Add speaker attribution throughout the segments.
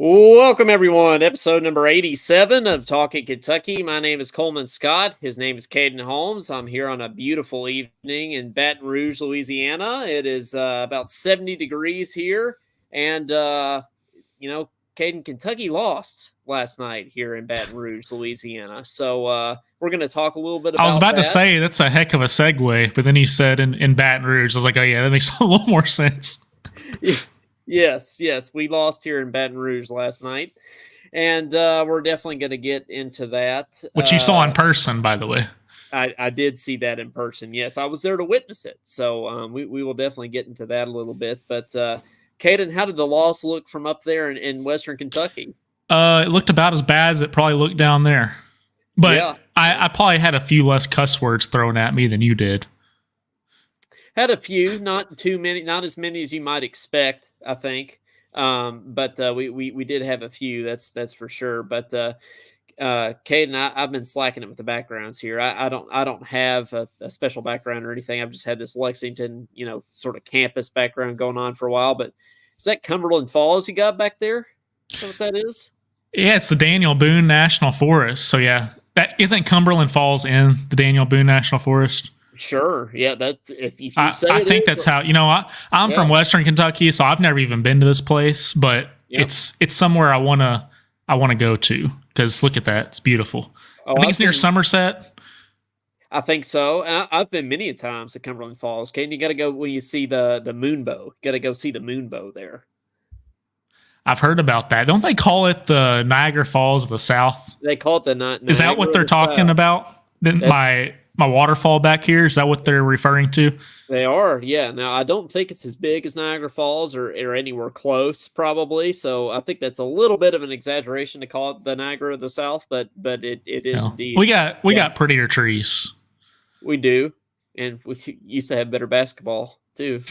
Speaker 1: Welcome, everyone. Episode number 87 of Talkin Kentucky. My name is Coleman Scott. His name is Caden Holmes. I'm here on a beautiful evening in Baton Rouge, Louisiana. It is about 70 degrees here. And, Caden, Kentucky lost last night here in Baton Rouge, Louisiana. So we're going to talk a little bit about
Speaker 2: I was about
Speaker 1: that.
Speaker 2: to say, that's a heck of a segue, but then you said in Baton Rouge. I was like, oh, yeah, that makes a little more sense.
Speaker 1: Yes. We lost here in Baton Rouge last night. And we're definitely going to get into that.
Speaker 2: Which you saw in person, by the way.
Speaker 1: I did see that in person. Yes, I was there to witness it. So we will definitely get into that a little bit. But Caden, how did the loss look from up there in Western Kentucky?
Speaker 2: It looked about as bad as it probably looked down there. But yeah. I probably had a few less cuss words thrown at me than you did.
Speaker 1: Had a few, not too many, not as many as you might expect, I think. But we did have a few, that's for sure. But Caden, I've been slacking it with the backgrounds here. I don't have a special background or anything. I've just had this Lexington, sort of campus background going on for a while. But is that Cumberland Falls you got back there? Is that what that is?
Speaker 2: Yeah, it's the Daniel Boone National Forest. So yeah, that isn't Cumberland Falls in the Daniel Boone National Forest.
Speaker 1: Sure. Yeah, that's if you
Speaker 2: say I think that's how I'm from Western Kentucky, so I've never even been to this place, but it's somewhere I wanna go to because look at that, it's beautiful. I think it's near Somerset.
Speaker 1: I think so. I've been many times to Cumberland Falls. Caden, you got to go when you see the Moonbow. You got to go see the Moonbow there.
Speaker 2: I've heard about that. Don't they call it the Niagara Falls of the South?
Speaker 1: They call it the Niagara.
Speaker 2: Is that what they're talking about? My waterfall back here, is that what they're referring to?
Speaker 1: They are, yeah. Now, I don't think it's as big as Niagara Falls or anywhere close, probably. So I think that's a little bit of an exaggeration to call it the Niagara of the South, but it is indeed.
Speaker 2: We got prettier trees.
Speaker 1: We do, and we used to have better basketball too.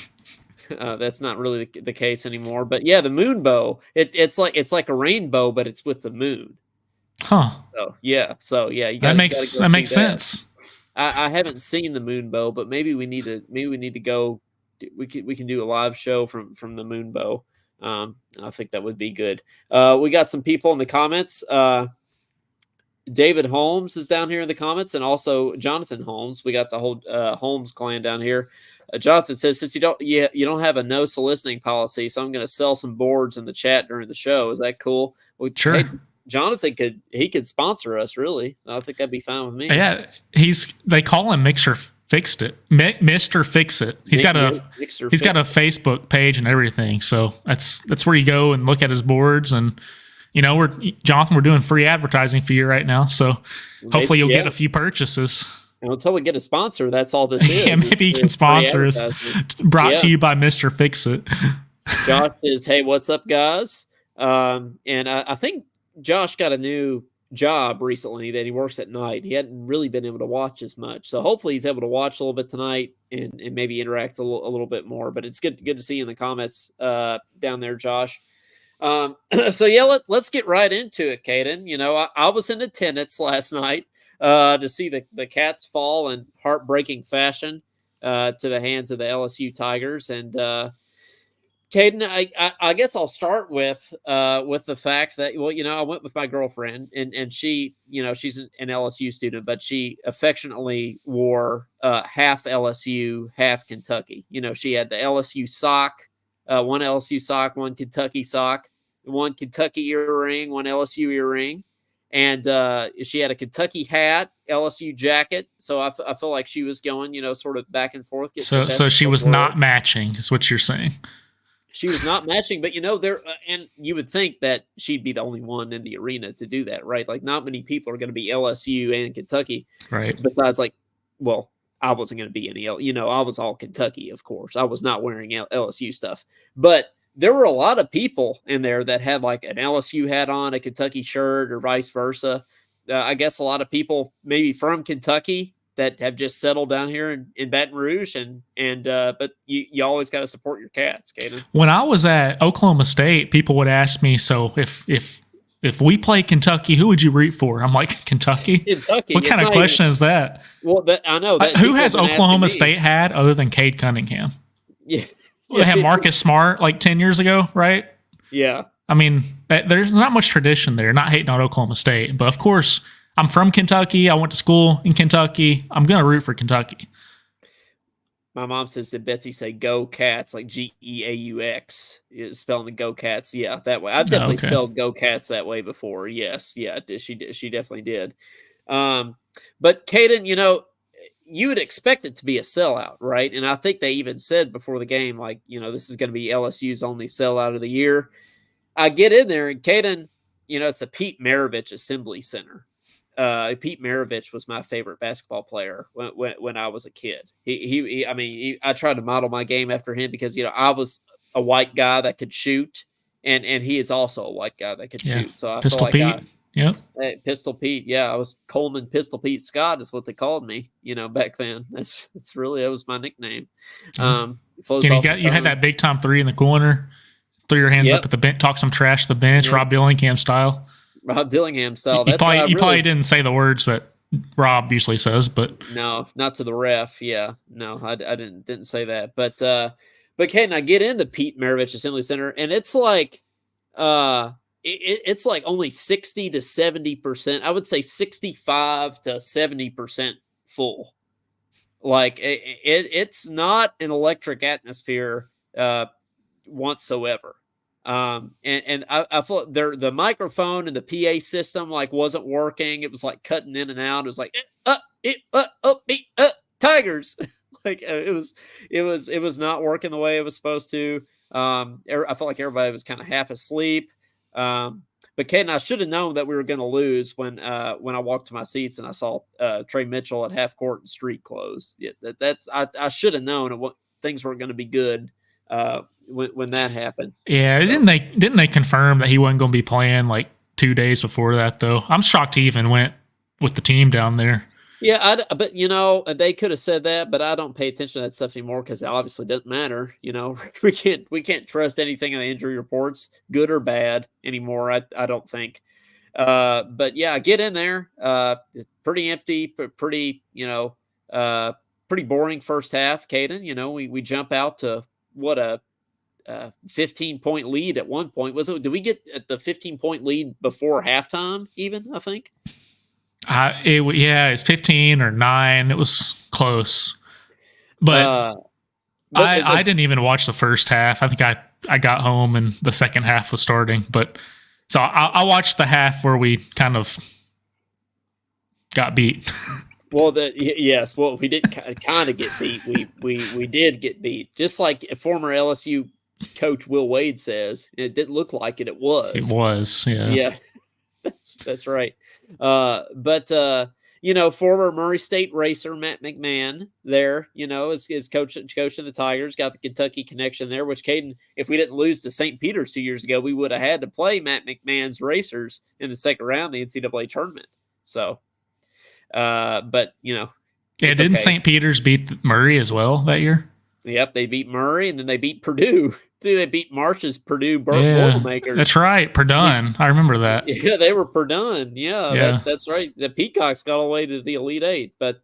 Speaker 1: That's not really the case anymore. But yeah, the Moonbow, it's like a rainbow, but it's with the moon.
Speaker 2: Huh.
Speaker 1: So yeah.
Speaker 2: That makes sense.
Speaker 1: I haven't seen the Moonbow, but maybe we need to go. We can do a live show from the Moonbow. I think that would be good. We got some people in the comments. David Holmes is down here in the comments, and also Jonathan Holmes. We got the whole Holmes clan down here. Jonathan says, since you don't have a no soliciting policy, so I'm going to sell some boards in the chat during the show. Is that cool? Well,
Speaker 2: sure.
Speaker 1: Hey, Jonathan could sponsor us, really. So I think that'd be fine with me.
Speaker 2: Yeah, they call him Mixer Fixed It, Mr. Fix It. He's got a Facebook page and everything. So that's where you go and look at his boards. And Jonathan, we're doing free advertising for you right now. So hopefully you'll get a few purchases.
Speaker 1: And until we get a sponsor, that's all this is.
Speaker 2: Yeah, maybe you can sponsor us. Brought to you by Mr. Fix It.
Speaker 1: Josh says, "Hey, what's up, guys?" And I think Josh got a new job recently that he works at night. He hadn't really been able to watch as much. So hopefully he's able to watch a little bit tonight and maybe interact a little bit more. But it's good to see you in the comments down there, Josh. So yeah, let's get right into it, Caden. I was in attendance last night to see the Cats fall in heartbreaking fashion to the hands of the LSU Tigers. And Caden, I guess I'll start with the fact that, I went with my girlfriend and she, she's an LSU student, but she affectionately wore half LSU, half Kentucky. She had the LSU sock, one LSU sock, one Kentucky sock, one Kentucky earring, one LSU earring. And she had a Kentucky hat, LSU jacket. So I feel like she was going, sort of back and forth.
Speaker 2: So she was not matching, is what you're saying.
Speaker 1: She was not matching, but there, and you would think that she'd be the only one in the arena to do that, right? Like, not many people are going to be LSU and Kentucky,
Speaker 2: right?
Speaker 1: Besides, I wasn't going to be any, I was all Kentucky, of course. I was not wearing LSU stuff, but there were a lot of people in there that had like an LSU hat on, a Kentucky shirt, or vice versa. I guess a lot of people maybe from Kentucky that have just settled down here in Baton Rouge, but you always got to support your Cats, Caden.
Speaker 2: When I was at Oklahoma State, people would ask me, so if we play Kentucky, who would you root for? I'm like, Kentucky?
Speaker 1: Kentucky.
Speaker 2: What kind of question is that?
Speaker 1: Well, I know.
Speaker 2: Who has Oklahoma State had other than Cade Cunningham?
Speaker 1: Yeah.
Speaker 2: They had Marcus Smart like 10 years ago, right?
Speaker 1: Yeah.
Speaker 2: I mean, there's not much tradition there. Not hating on Oklahoma State, but of course, I'm from Kentucky. I went to school in Kentucky. I'm gonna root for Kentucky.
Speaker 1: My mom says that Betsy say "Go Cats" like Geaux, spelling the "Go Cats." Yeah, that way. I've definitely spelled "Go Cats" that way before. Yes, yeah, she definitely did. But Caden, you would expect it to be a sellout, right? And I think they even said before the game, like, this is going to be LSU's only sellout of the year. I get in there, and Caden, it's the Pete Maravich Assembly Center. Pete Maravich was my favorite basketball player when I was a kid. I tried to model my game after him because, I was a white guy that could shoot, and he is also a white guy that could shoot. So I
Speaker 2: Pistol
Speaker 1: feel like
Speaker 2: Pete.
Speaker 1: Pistol Pete. Yeah, I was Coleman Pistol Pete Scott is what they called me, back then. That was my nickname.
Speaker 2: You had that big time three in the corner, threw your hands up at the bench, talk some trash to the bench, Rob Dillingham style.
Speaker 1: Rob Dillingham style.
Speaker 2: You probably didn't say the words that Rob usually says, but
Speaker 1: no, not to the ref. Yeah, no, I didn't say that. But Caden, I get into Pete Maravich Assembly Center, and it's like, it's like only 60 to 70%. I would say 65 to 70% full. Like it's not an electric atmosphere whatsoever. And I thought the microphone and the PA system like wasn't working. It was like cutting in and out. It was like Tigers. Like it was not working the way it was supposed to. I felt like everybody was kind of half asleep. But Ken, I should have known that we were going to lose when I walked to my seats and I saw Trey Mitchell at half court and street clothes. Yeah, I should have known things weren't going to be good. When that happened.
Speaker 2: Yeah, didn't they confirm that he wasn't going to be playing like 2 days before that though? I'm shocked he even went with the team down there.
Speaker 1: Yeah, but they could have said that, but I don't pay attention to that stuff anymore because it obviously doesn't matter. We can't trust anything in the injury reports, good or bad, anymore. I don't think. But yeah, I get in there. It's pretty empty, but pretty boring first half. Caden, we jump out to what a 15-point lead at one point. Did we get the 15-point lead before halftime even, I think?
Speaker 2: It's 15 or 9. It was close. But I didn't even watch the first half. I think I got home and the second half was starting. But so I watched the half where we kind of got beat.
Speaker 1: Well, we did kind of get beat. We did get beat. Just like former LSU coach Will Wade says, it didn't look like it. It was.
Speaker 2: It was, yeah.
Speaker 1: Yeah, that's right. But former Murray State racer Matt McMahon there, is coaching the Tigers, got the Kentucky connection there, which Caden, if we didn't lose to St. Peter's 2 years ago, we would have had to play Matt McMahon's Racers in the second round of the NCAA tournament. So, but
Speaker 2: didn't okay. St. Peter's beat Murray as well that year?
Speaker 1: Yep, they beat Murray, and then they beat Purdue. They beat Marsh's Purdue Boilermakers.
Speaker 2: That's right, Purdue. I remember that.
Speaker 1: Yeah, they were Purdue. Yeah. That's right. The Peacocks got all the way to the Elite Eight, but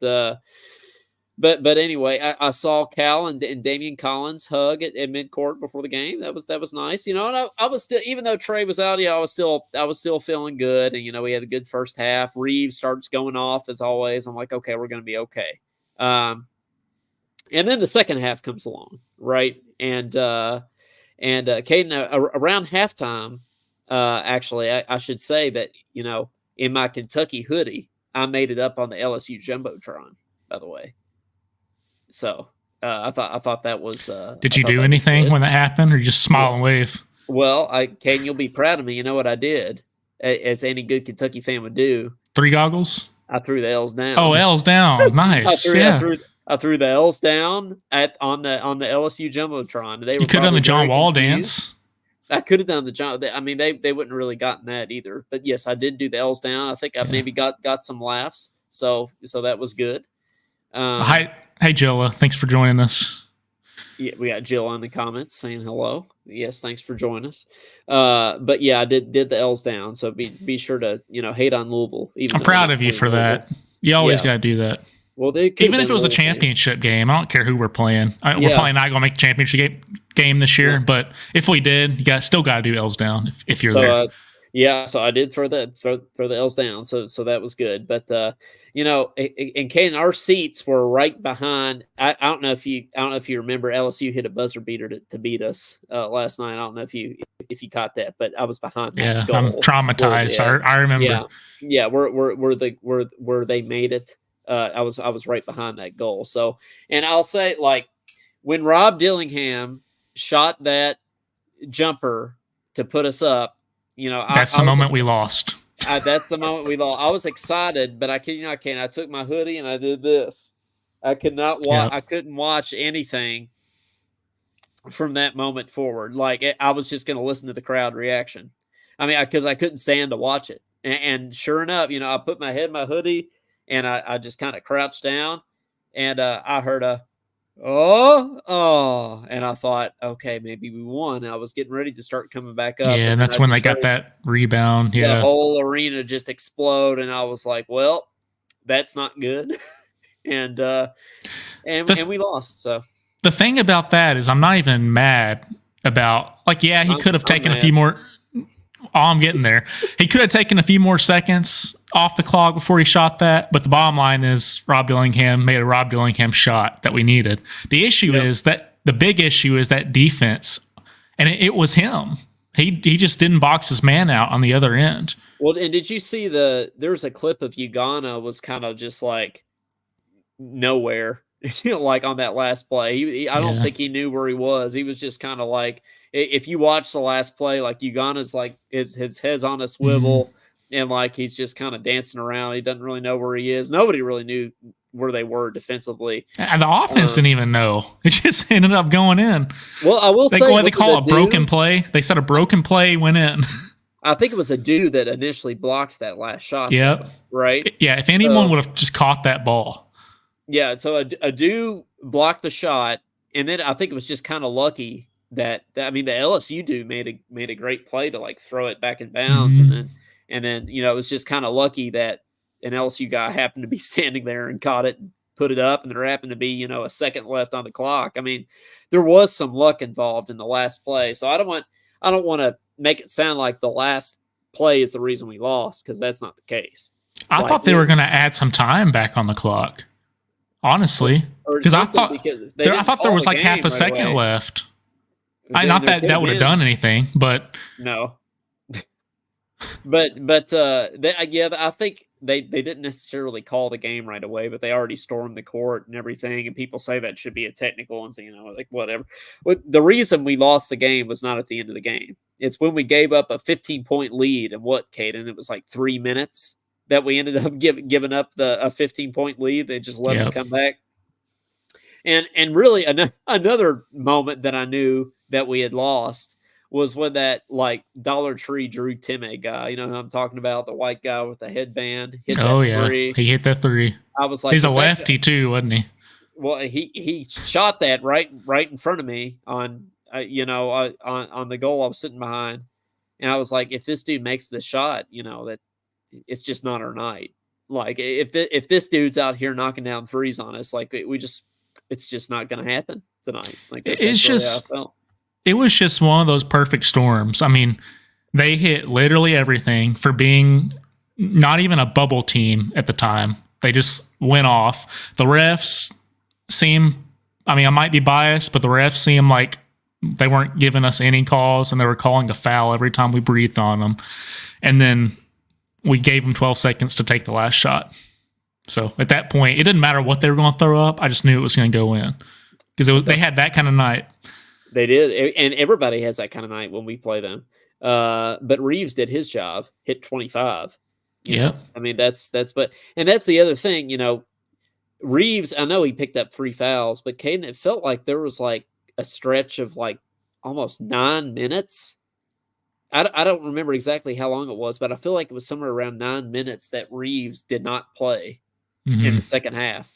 Speaker 1: anyway, I saw Cal and Damian Collins hug at midcourt before the game. That was nice. And I was still, even though Trey was out, I was still feeling good. And we had a good first half. Reeves starts going off as always. I'm like, okay, we're going to be okay. And then the second half comes along, right? And Caden, around halftime, actually, I should say that, in my Kentucky hoodie, I made it up on the LSU Jumbotron, by the way. So I thought that was.
Speaker 2: Did you do anything when that happened, or just smile and wave?
Speaker 1: Well, Caden, you'll be proud of me. You know what I did, as any good Kentucky fan would do.
Speaker 2: 3 goggles?
Speaker 1: I threw the L's down.
Speaker 2: Oh, L's down. Nice.
Speaker 1: I threw the L's down on the LSU Jumbotron.
Speaker 2: You could have done the John Wall dance.
Speaker 1: I could have done the John. I mean, they wouldn't really gotten that either. But yes, I did do the L's down. I think I maybe got some laughs. So that was good.
Speaker 2: Hi, Jilla. Thanks for joining us.
Speaker 1: Yeah, we got Jill in the comments saying hello. Yes, thanks for joining us. But yeah, I did the L's down. So be sure to hate on Louisville.
Speaker 2: I'm proud of you for that. You always got to do that.
Speaker 1: Well,
Speaker 2: even if it was a championship game, I don't care who we're playing. We're probably not going to make the championship game this year, but if we did, you still got to do L's down if you're there.
Speaker 1: So I did throw the L's down. So that was good. But in Caden, our seats were right behind. I don't know if you remember, LSU hit a buzzer beater to beat us last night. I don't know if you caught that, but I was behind that goal.
Speaker 2: I'm traumatized. I remember.
Speaker 1: Yeah, where they made it. I was right behind that goal. So, and I'll say, like, when Rob Dillingham shot that jumper to put us up,
Speaker 2: that's the moment we lost.
Speaker 1: That's the moment we lost. I was excited, but I can't. I took my hoodie and I did this. I could not watch. Yep. I couldn't watch anything from that moment forward. Like, I was just going to listen to the crowd reaction. I mean, because I couldn't stand to watch it. And sure enough, I put my head in my hoodie and I just kind of crouched down, and I heard a oh, and I thought, okay, maybe we won. I was getting ready to start coming back up.
Speaker 2: Yeah, and that's when they got that rebound. Yeah,
Speaker 1: the whole arena just explode, and I was like, well, that's not good. and we lost. So
Speaker 2: the thing about that is, I'm not even mad about, like, he could have taken a few more. I'm getting there. He could have taken a few more seconds off the clock before he shot that, but the bottom line is Rob Dillingham made a Rob Dillingham shot that we needed. The issue is that the big issue is that defense, and it was him. He just didn't box his man out on the other end.
Speaker 1: Well, and did you see there was a clip of Ugana was kind of just like nowhere, like on that last play. I don't think he knew where he was. He was just kind of like, if you watch the last play, like, Ugana's like his head's on a swivel, and like he's just kind of dancing around. He doesn't really know where he is. Nobody really knew where they were defensively.
Speaker 2: And the offense didn't even know. It just ended up going in.
Speaker 1: Well, I will say,
Speaker 2: what they call a broken play. They said a broken play went in.
Speaker 1: I think it was a dude that initially blocked that last shot.
Speaker 2: Yep.
Speaker 1: Right?
Speaker 2: Yeah, if anyone would have just caught that ball.
Speaker 1: Yeah, so a dude blocked the shot, and then I think it was just kind of lucky that the LSU dude made a great play to, like, throw it back in bounds, and then it was just kind of lucky that an LSU guy happened to be standing there and caught it and put it up, and there happened to be a second left on the clock. I mean, there was some luck involved in the last play, so I don't want to make it sound like the last play is the reason we lost, because that's not the case.
Speaker 2: I thought they were going to add some time back on the clock, honestly, because I thought there was like half a second left. Not that would have done anything, but
Speaker 1: no. but I think they didn't necessarily call the game right away, but they already stormed the court and everything, and people say that should be a technical, and like, whatever. The reason we lost the game was not at the end of the game. It's when we gave up a 15-point lead, and Caden? It was like 3 minutes that we ended up giving up a 15-point lead. They just let them come back. And really another moment that I knew that we had lost was when that, like, Dollar Tree Drew Timmy guy, who I'm talking about, the white guy with the headband, hit that three.
Speaker 2: He hit that three.
Speaker 1: I was like,
Speaker 2: he's a lefty too, wasn't he?
Speaker 1: Well, he shot that right in front of me on the goal I was sitting behind, and I was like, if this dude makes the shot, that it's just not our night. Like, if this dude's out here knocking down threes on us, like, it's just not going to happen tonight. Like,
Speaker 2: it was just one of those perfect storms. I mean, they hit literally everything for being not even a bubble team at the time. They just went off. The refs I might be biased, but the refs seem like they weren't giving us any calls, and they were calling a foul every time we breathed on them. And then we gave them 12 seconds to take the last shot. So at that point, it didn't matter what they were going to throw up. I just knew it was going to go in, because they had that kind of night.
Speaker 1: They did, and everybody has that kind of night when we play them. But Reeves did his job, hit 25.
Speaker 2: Yeah,
Speaker 1: I mean, that's the other thing. Reeves, I know he picked up 3 fouls, but Caden, it felt like there was like a stretch of like almost 9 minutes. I don't remember exactly how long it was, but I feel like it was somewhere around 9 minutes that Reeves did not play in the second half.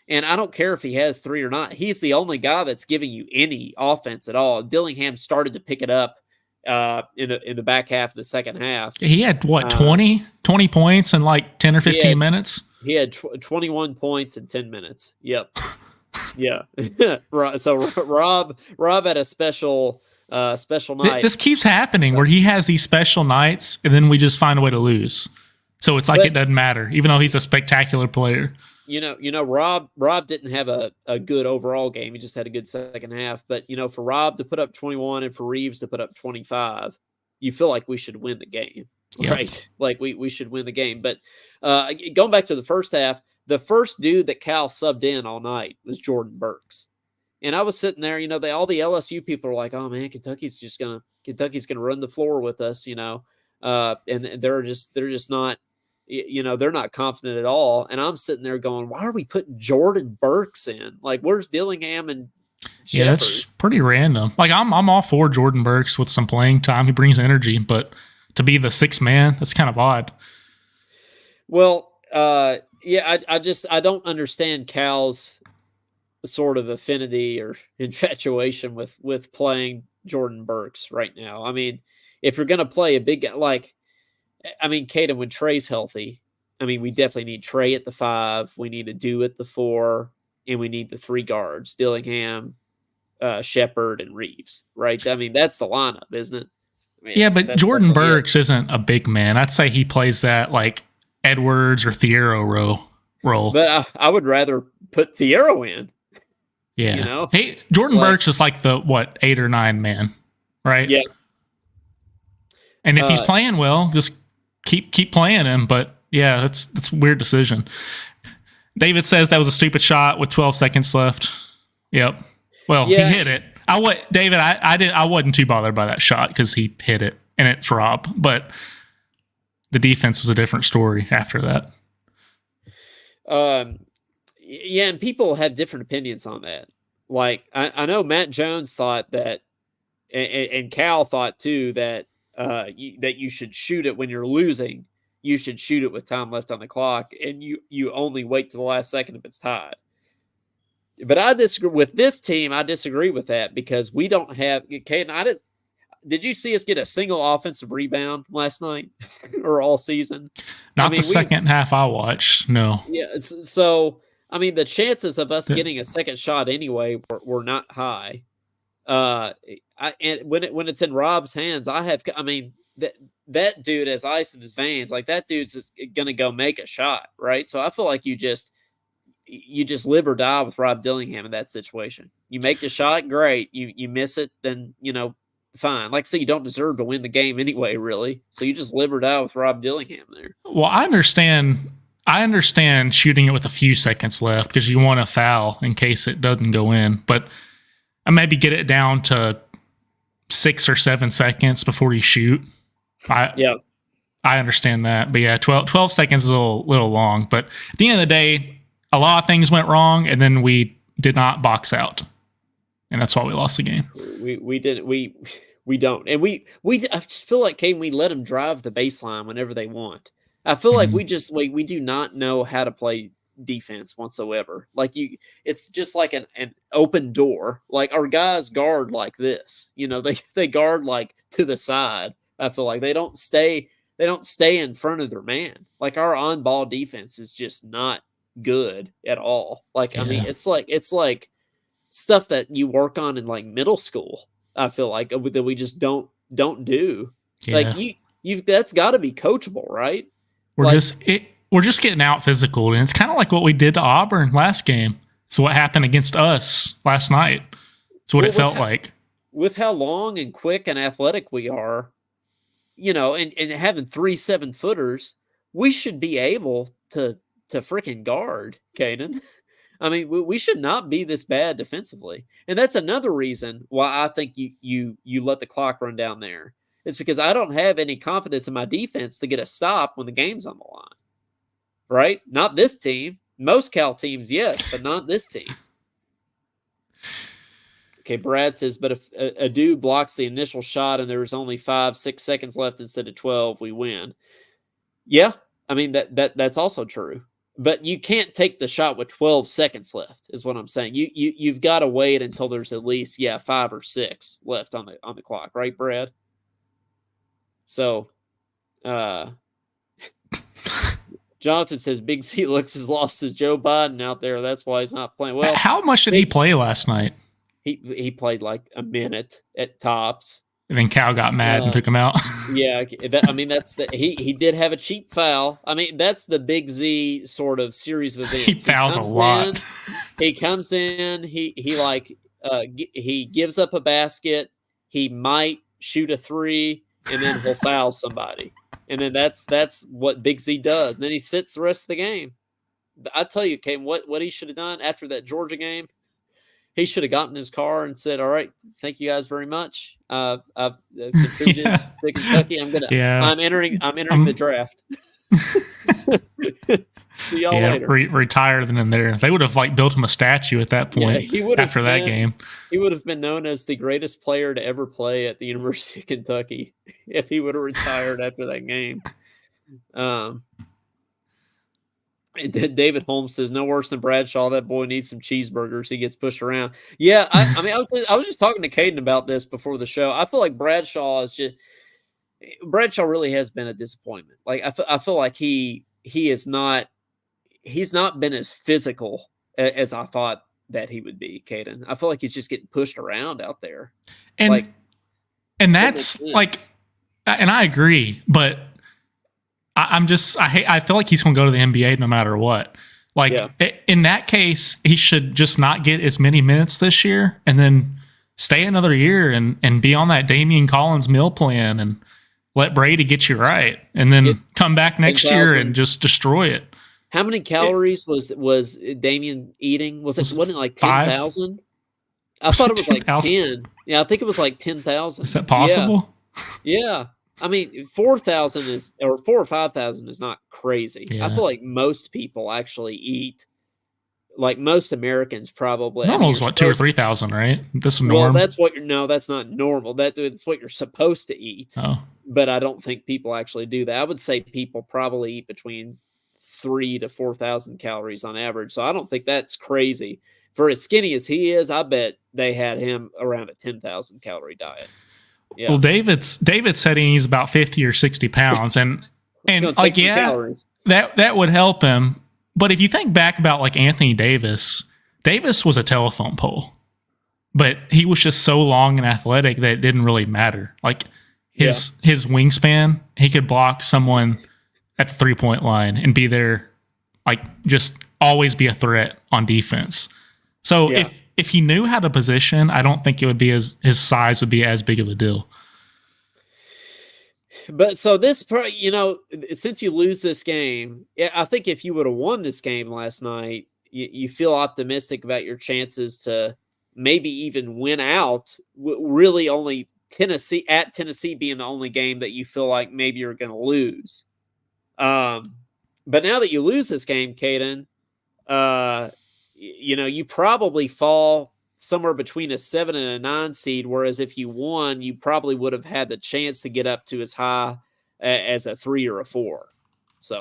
Speaker 1: And I don't care if he has 3 or not. He's the only guy that's giving you any offense at all. Dillingham started to pick it up in the back half of the second half.
Speaker 2: He had, 20 points in like 10 or 15 minutes?
Speaker 1: He had 21 points in 10 minutes. Yep. Yeah. So Rob had a special night.
Speaker 2: This keeps happening where he has these special nights and then we just find a way to lose. So it's like
Speaker 1: But
Speaker 2: it doesn't matter, even though he's a spectacular player.
Speaker 1: Rob didn't have a good overall game. He just had a good second half. But for Rob to put up 21 and for Reeves to put up 25, you feel like we should win the game,
Speaker 2: Yep.
Speaker 1: right? Like we should win the game. But going back to the first half, the first dude that Cal subbed in all night was Jordan Burks. And I was sitting there, all the LSU people are like, "Oh man, Kentucky's gonna run the floor with us," and they're just not, they're not confident at all. And I'm sitting there going, "Why are we putting Jordan Burks in? Like, where's Dillingham and Shepard?"
Speaker 2: Yeah, that's pretty random. Like I'm all for Jordan Burks with some playing time. He brings energy, but to be the sixth man, that's kind of odd.
Speaker 1: Well, yeah, I don't understand Cal's sort of affinity or infatuation with playing Jordan Burks right now. I mean, if you're going to play a big guy, Caden, when Trey's healthy, we definitely need Trey at the 5. We need Adu at the 4, and we need the 3 guards: Dillingham, Shepard, and Reeves. Right? That's the lineup, isn't it?
Speaker 2: Yeah, but Jordan Burks isn't a big man. I'd say he plays that like Edwards or Thiero role.
Speaker 1: But I would rather put Thiero in.
Speaker 2: Yeah. Hey, Jordan Burks is like the 8 or 9 man, right?
Speaker 1: Yeah.
Speaker 2: And if he's playing well, just keep playing him. But yeah, that's a weird decision. David says that was a stupid shot with 12 seconds left. Yep. Well, he hit it. David, I wasn't too bothered by that shot because he hit it and it's Rob. But the defense was a different story after that.
Speaker 1: Yeah, and people have different opinions on that. Like, I know Matt Jones thought that, and Cal thought too, that that you should shoot it when you're losing. You should shoot it with time left on the clock, and you only wait to the last second if it's tied. But I disagree with this team. I disagree with that because we don't have. Caden, did you see us get a single offensive rebound last night or all season?
Speaker 2: Not the second half I watched. No.
Speaker 1: Yeah. So. The chances of us getting a second shot anyway were not high. And when it's in Rob's hands, that dude has ice in his veins. Like, that dude's just gonna go make a shot, right? So I feel like you just live or die with Rob Dillingham in that situation. You make the shot, great. You miss it, then fine. Like I say, you don't deserve to win the game anyway, really. So you just live or die with Rob Dillingham there.
Speaker 2: Well, I understand shooting it with a few seconds left because you want to foul in case it doesn't go in. But I maybe get it down to 6 or 7 seconds before you shoot. I understand that. But yeah, 12 seconds is a little long. But at the end of the day, a lot of things went wrong, and then we did not box out. And that's why we lost the game.
Speaker 1: We didn't. We don't. And I just feel like, Caden, we let them drive the baseline whenever they want. I feel like we do not know how to play defense whatsoever. Like, it's just like an open door. Like, our guys guard like this. They guard like to the side. I feel like they don't stay in front of their man. Like, our on-ball defense is just not good at all. Like, it's like stuff that you work on in like middle school. I feel like that we just don't do. Yeah. Like, that's got to be coachable, right?
Speaker 2: We're just getting out physical, and it's kind of like what we did to Auburn last game. It's what happened against us last night. It's what it felt like.
Speaker 1: With how long and quick and athletic we are, and having 3 7-footers, we should be able to freaking guard, Caden. We should not be this bad defensively. And that's another reason why I think you let the clock run down there. It's because I don't have any confidence in my defense to get a stop when the game's on the line. Right? Not this team. Most Cal teams, yes, but not this team. Okay, Brad says, but if a dude blocks the initial shot and there's only 5-6 seconds left instead of 12, we win. Yeah, that's also true. But you can't take the shot with 12 seconds left, is what I'm saying. You've got to wait until there's at least 5 or 6 left on the clock, right, Brad? So, Jonathan says Big C looks as lost as Joe Biden out there. That's why he's not playing. Well,
Speaker 2: how much did he play last night?
Speaker 1: He played like a minute at tops.
Speaker 2: And then Cal got mad and took him out.
Speaker 1: Yeah, that's he did have a cheap foul. I mean, that's the Big Z sort of series of events.
Speaker 2: He fouls a lot.
Speaker 1: He comes in, he gives up a basket, he might shoot a three, and then he'll foul somebody. And then that's what Big Z does. And then he sits the rest of the game. I tell you, Kane, what he should have done after that Georgia game, he should have gotten in his car and said, "All right, thank you guys very much. I've contributed to Kentucky. I'm entering the draft." See y'all later.
Speaker 2: Retire then and there. They would have built him a statue at that point. After that game,
Speaker 1: he would have been known as the greatest player to ever play at the University of Kentucky if he would have retired after that game. David Holmes says, no worse than Bradshaw. That boy needs some cheeseburgers. He gets pushed around. Yeah, I mean, I was just talking to Caden about this before the show. I feel like Bradshaw really has been a disappointment. Like I feel like he's not been as physical as I thought that he would be, Caden. I feel like he's just getting pushed around out there.
Speaker 2: And that's and I agree, but I feel like he's going to go to the NBA no matter what. In that case, he should just not get as many minutes this year and then stay another year and be on that Damian Collins meal plan and let Brady get you right. And then come back next year and just destroy it.
Speaker 1: How many calories was Damian eating? Wasn't it like 10,000? I thought it was 10, like 10. Yeah, I think it was like 10,000.
Speaker 2: Is that possible?
Speaker 1: Yeah. I mean, 4,000 or 4 or 5,000 is not crazy. Yeah. I feel like most people actually eat, like most Americans probably.
Speaker 2: Normal is 2,000 or 3,000, right? This is normal.
Speaker 1: Well, that's not normal. That's what you're supposed to eat.
Speaker 2: Oh.
Speaker 1: But I don't think people actually do that. I would say people probably eat between 3,000 to 4,000 calories on average. So I don't think that's crazy. For as skinny as he is, I bet they had him around a 10,000 calorie diet. Yeah.
Speaker 2: Well, David said he's about 50 or 60 pounds, and calories. that would help him. But if you think back about like Anthony Davis was a telephone pole, but he was just so long and athletic that it didn't really matter. Like his wingspan, he could block someone at the 3-point line and be there, like just always be a threat on defense. So if he knew how to position, I don't think it would be his size would be as big of a deal.
Speaker 1: But so this, since you lose this game, I think if you would have won this game last night, you feel optimistic about your chances to maybe even win out. Really, only Tennessee being the only game that you feel like maybe you're going to lose. But now that you lose this game, Caden, you probably fall somewhere between a 7 and a 9 seed, whereas if you won, you probably would have had the chance to get up to as high as a 3 or a 4. So,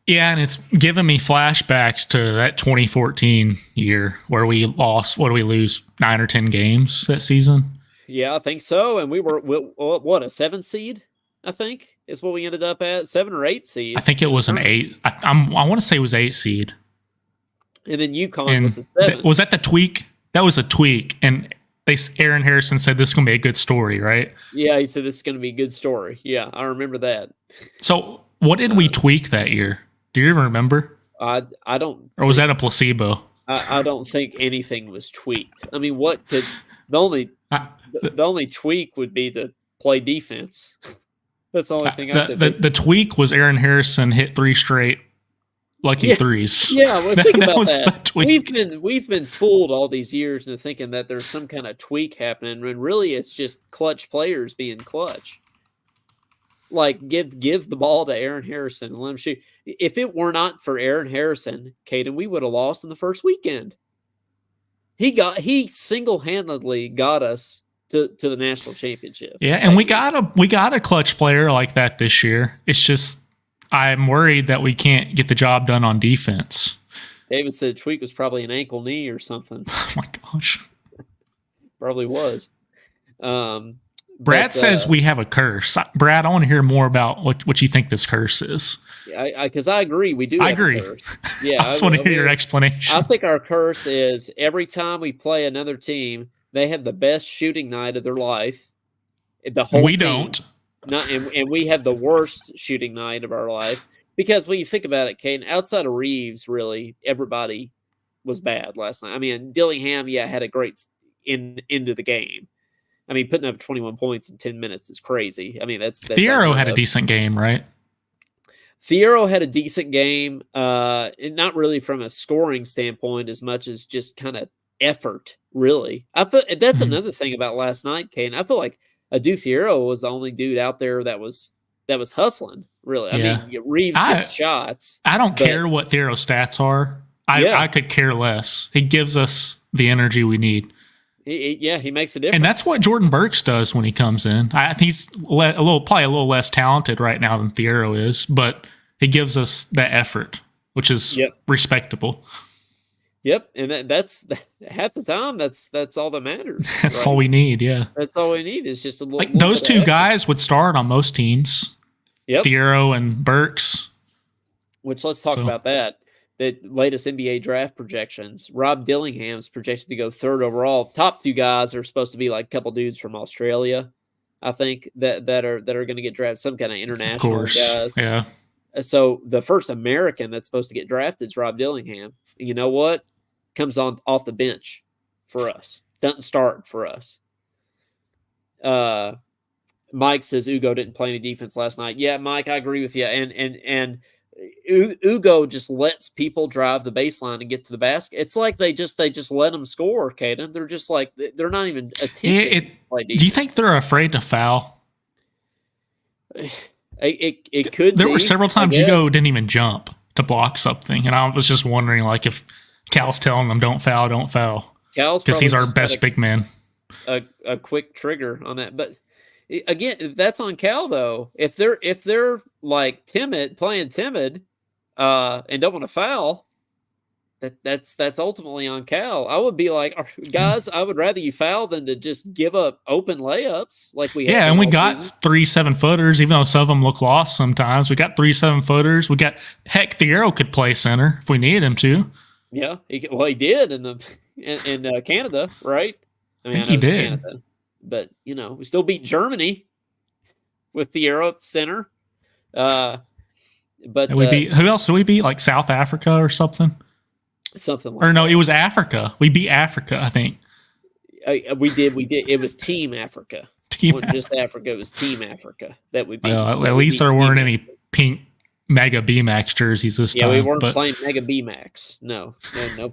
Speaker 2: yeah, and it's given me flashbacks to that 2014 year where we lost. What did we lose? 9 or 10 games that season?
Speaker 1: Yeah, I think so. And we were a 7 seed? I think is what we ended up at, 7 or 8 seed.
Speaker 2: I think it was an 8. I want to say it was 8 seed.
Speaker 1: And then UConn was a 7.
Speaker 2: Was that the tweak? That was a tweak. And Aaron Harrison said this is going to be a good story, right?
Speaker 1: Yeah, he said this is going to be a good story. Yeah, I remember that.
Speaker 2: So what did we tweak that year? Do you even remember?
Speaker 1: I don't.
Speaker 2: Or was that a placebo?
Speaker 1: I don't think anything was tweaked. I mean, what could the only tweak would be to play defense. That's the only thing I could think.
Speaker 2: The tweak was Aaron Harrison hit 3 straight lucky threes.
Speaker 1: Yeah, well, think about that. We've been fooled all these years into thinking that there's some kind of tweak happening, when really it's just clutch players being clutch. Like give the ball to Aaron Harrison and let him shoot. If it were not for Aaron Harrison, Caden, we would have lost in the first weekend. He single-handedly got us to the national championship.
Speaker 2: Yeah, and we got a clutch player like that this year. It's just I'm worried that we can't get the job done on defense.
Speaker 1: David said tweak was probably an ankle knee or something.
Speaker 2: Oh my gosh.
Speaker 1: Probably was.
Speaker 2: Brad says we have a curse. Brad, I want to hear more about what you think this curse is.
Speaker 1: Because I agree, we do. I
Speaker 2: agree.
Speaker 1: A curse. Yeah,
Speaker 2: I just want to hear your explanation.
Speaker 1: I think our curse is every time we play another team, they have the best shooting night of their life. The whole
Speaker 2: we
Speaker 1: team.
Speaker 2: Don't.
Speaker 1: And we have the worst shooting night of our life. Because when you think about it, Caden, outside of Reeves, really, everybody was bad last night. I mean, Dillingham, had a great into the game. I mean, putting up 21 points in 10 minutes is crazy. I mean, that's
Speaker 2: Thiero had a decent game, right?
Speaker 1: Thiero had a decent game, not really from a scoring standpoint as much as just kind of effort, really. I feel that's another thing about last night, Caden. I feel like Adu Thiero was the only dude out there that was hustling, really.
Speaker 2: Yeah.
Speaker 1: I mean, Reeves gets shots.
Speaker 2: I don't care what Thiero's stats are. I could care less. He gives us the energy we need.
Speaker 1: He makes a difference.
Speaker 2: And that's what Jordan Burks does when he comes in. I think he's probably a little less talented right now than Thiero is, but he gives us that effort, which is respectable.
Speaker 1: Yep, and that's half the time. That's all that matters.
Speaker 2: That's all we need. Yeah,
Speaker 1: that's all we need is just a little.
Speaker 2: Like those two guys would start on most teams.
Speaker 1: Yep,
Speaker 2: Thiero and Burks.
Speaker 1: Which let's talk about that. The latest NBA draft projections. Rob Dillingham's projected to go 3rd overall. Top 2 guys are supposed to be like a couple dudes from Australia, I think that are going to get drafted. Some kind of international guys.
Speaker 2: Yeah.
Speaker 1: So the first American that's supposed to get drafted is Rob Dillingham. And you know what? Comes on off the bench for us. Doesn't start for us. Mike says Ugo didn't play any defense last night. Yeah, Mike, I agree with you. And Ugo just lets people drive the baseline and get to the basket. It's like they just let them score, Caden. They're just like they're not even attempting to play defense.
Speaker 2: Do you think they're afraid to foul?
Speaker 1: It could.
Speaker 2: There were several times Ugo didn't even jump to block something, and I was just wondering, like, if Cal's telling them don't foul, because he's our best big man.
Speaker 1: A quick trigger on that, but again, that's on Cal though. If they're like playing timid, and don't want to foul, that's ultimately on Cal. I would be like, guys, I would rather you foul than to just give up open layups like we.
Speaker 2: Yeah, and we got 3 7-footers, even though some of them look lost sometimes. We got 3 7-footers. We got Thiero could play center if we needed him to.
Speaker 1: Yeah, he did in Canada, right?
Speaker 2: I think he did.
Speaker 1: Canada, but we still beat Germany with Thiero at center. But
Speaker 2: we beat who else? Did we beat like South Africa or something?
Speaker 1: Something like
Speaker 2: or no, it was Africa. We beat Africa, I think.
Speaker 1: We did. It was Team Africa. Just Africa. It was Team Africa that we beat.
Speaker 2: Well, at least there weren't any pink Mega B-Max jerseys this time.
Speaker 1: Yeah, we weren't playing Mega B-Max. No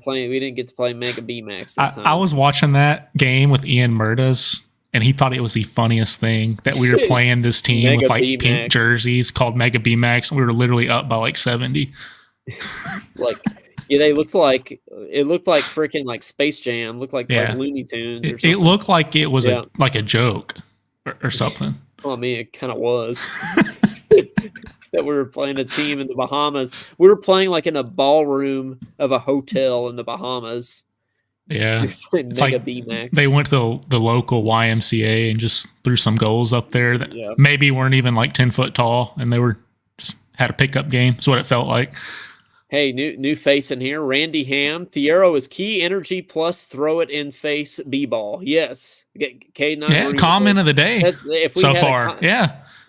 Speaker 1: playing. We didn't get to play Mega B-Max this time.
Speaker 2: I was watching that game with Ian Murdas, and he thought it was the funniest thing that we were playing this team with like B-Max. Pink jerseys called Mega B-Max, and we were literally up by like 70.
Speaker 1: Yeah, it looked like freaking like Space Jam. Looked like Looney Tunes or something.
Speaker 2: It looked like it was like a joke or something.
Speaker 1: Well, I mean, it kind of was. That we were playing a team in the Bahamas. We were playing like in a ballroom of a hotel in the Bahamas.
Speaker 2: Yeah.
Speaker 1: It's Mega B-Max.
Speaker 2: They went to the local YMCA and just threw some goals up there that maybe weren't even like 10 foot tall, and they were just had a pickup game. That's what it felt like.
Speaker 1: Hey, new face in here. Randy Ham. Thiero is key energy plus throw it in face B-ball. Yes.
Speaker 2: Yeah, comment of the day so far.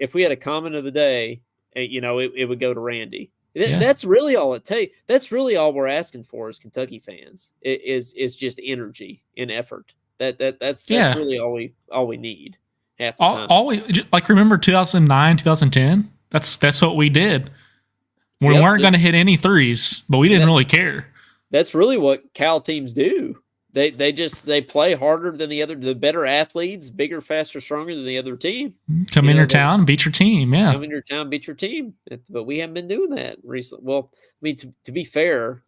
Speaker 1: If we had a comment of the day, it would go to Randy. That's really all it takes. That's really all we're asking for as Kentucky fans is just energy and effort. That's really all we need. Half the time.
Speaker 2: All we like. Remember 2009, 2010. That's what we did. We weren't going to hit any threes, but we didn't really care.
Speaker 1: That's really what Cal teams do. They play harder than the better athletes, bigger, faster, stronger than the other team.
Speaker 2: Come in your town, beat your team. Yeah.
Speaker 1: Come in your town, beat your team. But we haven't been doing that recently. Well, I mean, to be fair,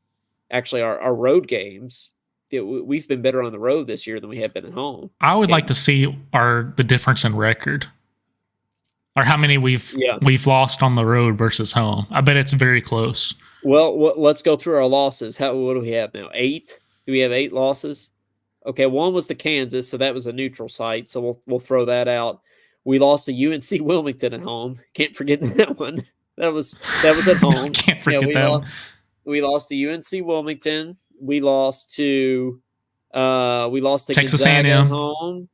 Speaker 1: actually our road games, we've been better on the road this year than we have been at home.
Speaker 2: I would like to see the difference in record. Or how many we've lost on the road versus home. I bet it's very close.
Speaker 1: Well, let's go through our losses. What do we have now? 8? Do we have 8 losses? Okay, one was to Kansas, so that was a neutral site, so we'll throw that out. We lost to UNC Wilmington at home. Can't forget that one. That was at home.
Speaker 2: Can't forget that one.
Speaker 1: We lost to UNC Wilmington. We lost to
Speaker 2: Texas
Speaker 1: Gonzaga
Speaker 2: A&M
Speaker 1: at home.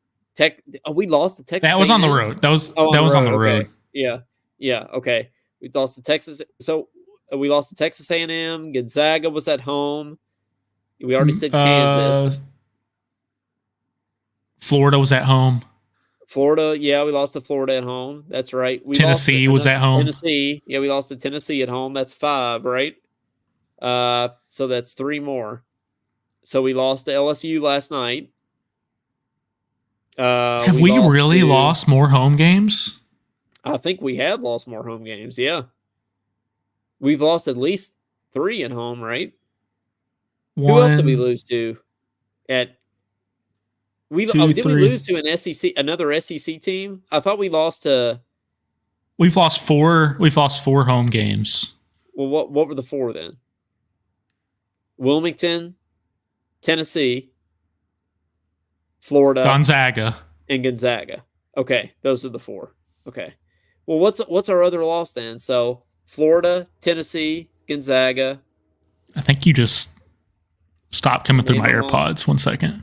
Speaker 1: We lost to Texas.
Speaker 2: That was on the road. That was on the road.
Speaker 1: Okay. Yeah. Okay. We lost to Texas. So we lost to Texas A&M. Gonzaga was at home. We already said Kansas.
Speaker 2: Florida was at home.
Speaker 1: Florida, yeah, we lost to Florida at home. That's right.
Speaker 2: Tennessee was at home.
Speaker 1: Tennessee, yeah, we lost to Tennessee at home. That's 5, right? So that's 3 more. So we lost to LSU last night.
Speaker 2: Have we really lost more home games?
Speaker 1: I think we have lost more home games. Yeah, we've lost at least 3 at home, right? Who else did we lose to? Did we lose to an SEC, another SEC team? I thought we lost to.
Speaker 2: We've lost 4. We've lost 4 home games.
Speaker 1: Well, what were the 4 then? Wilmington, Tennessee, Florida,
Speaker 2: Gonzaga.
Speaker 1: Okay, those are the 4. Okay. Well, what's our other loss then? So Florida, Tennessee, Gonzaga.
Speaker 2: I think you just stopped coming through my AirPods. 1 second.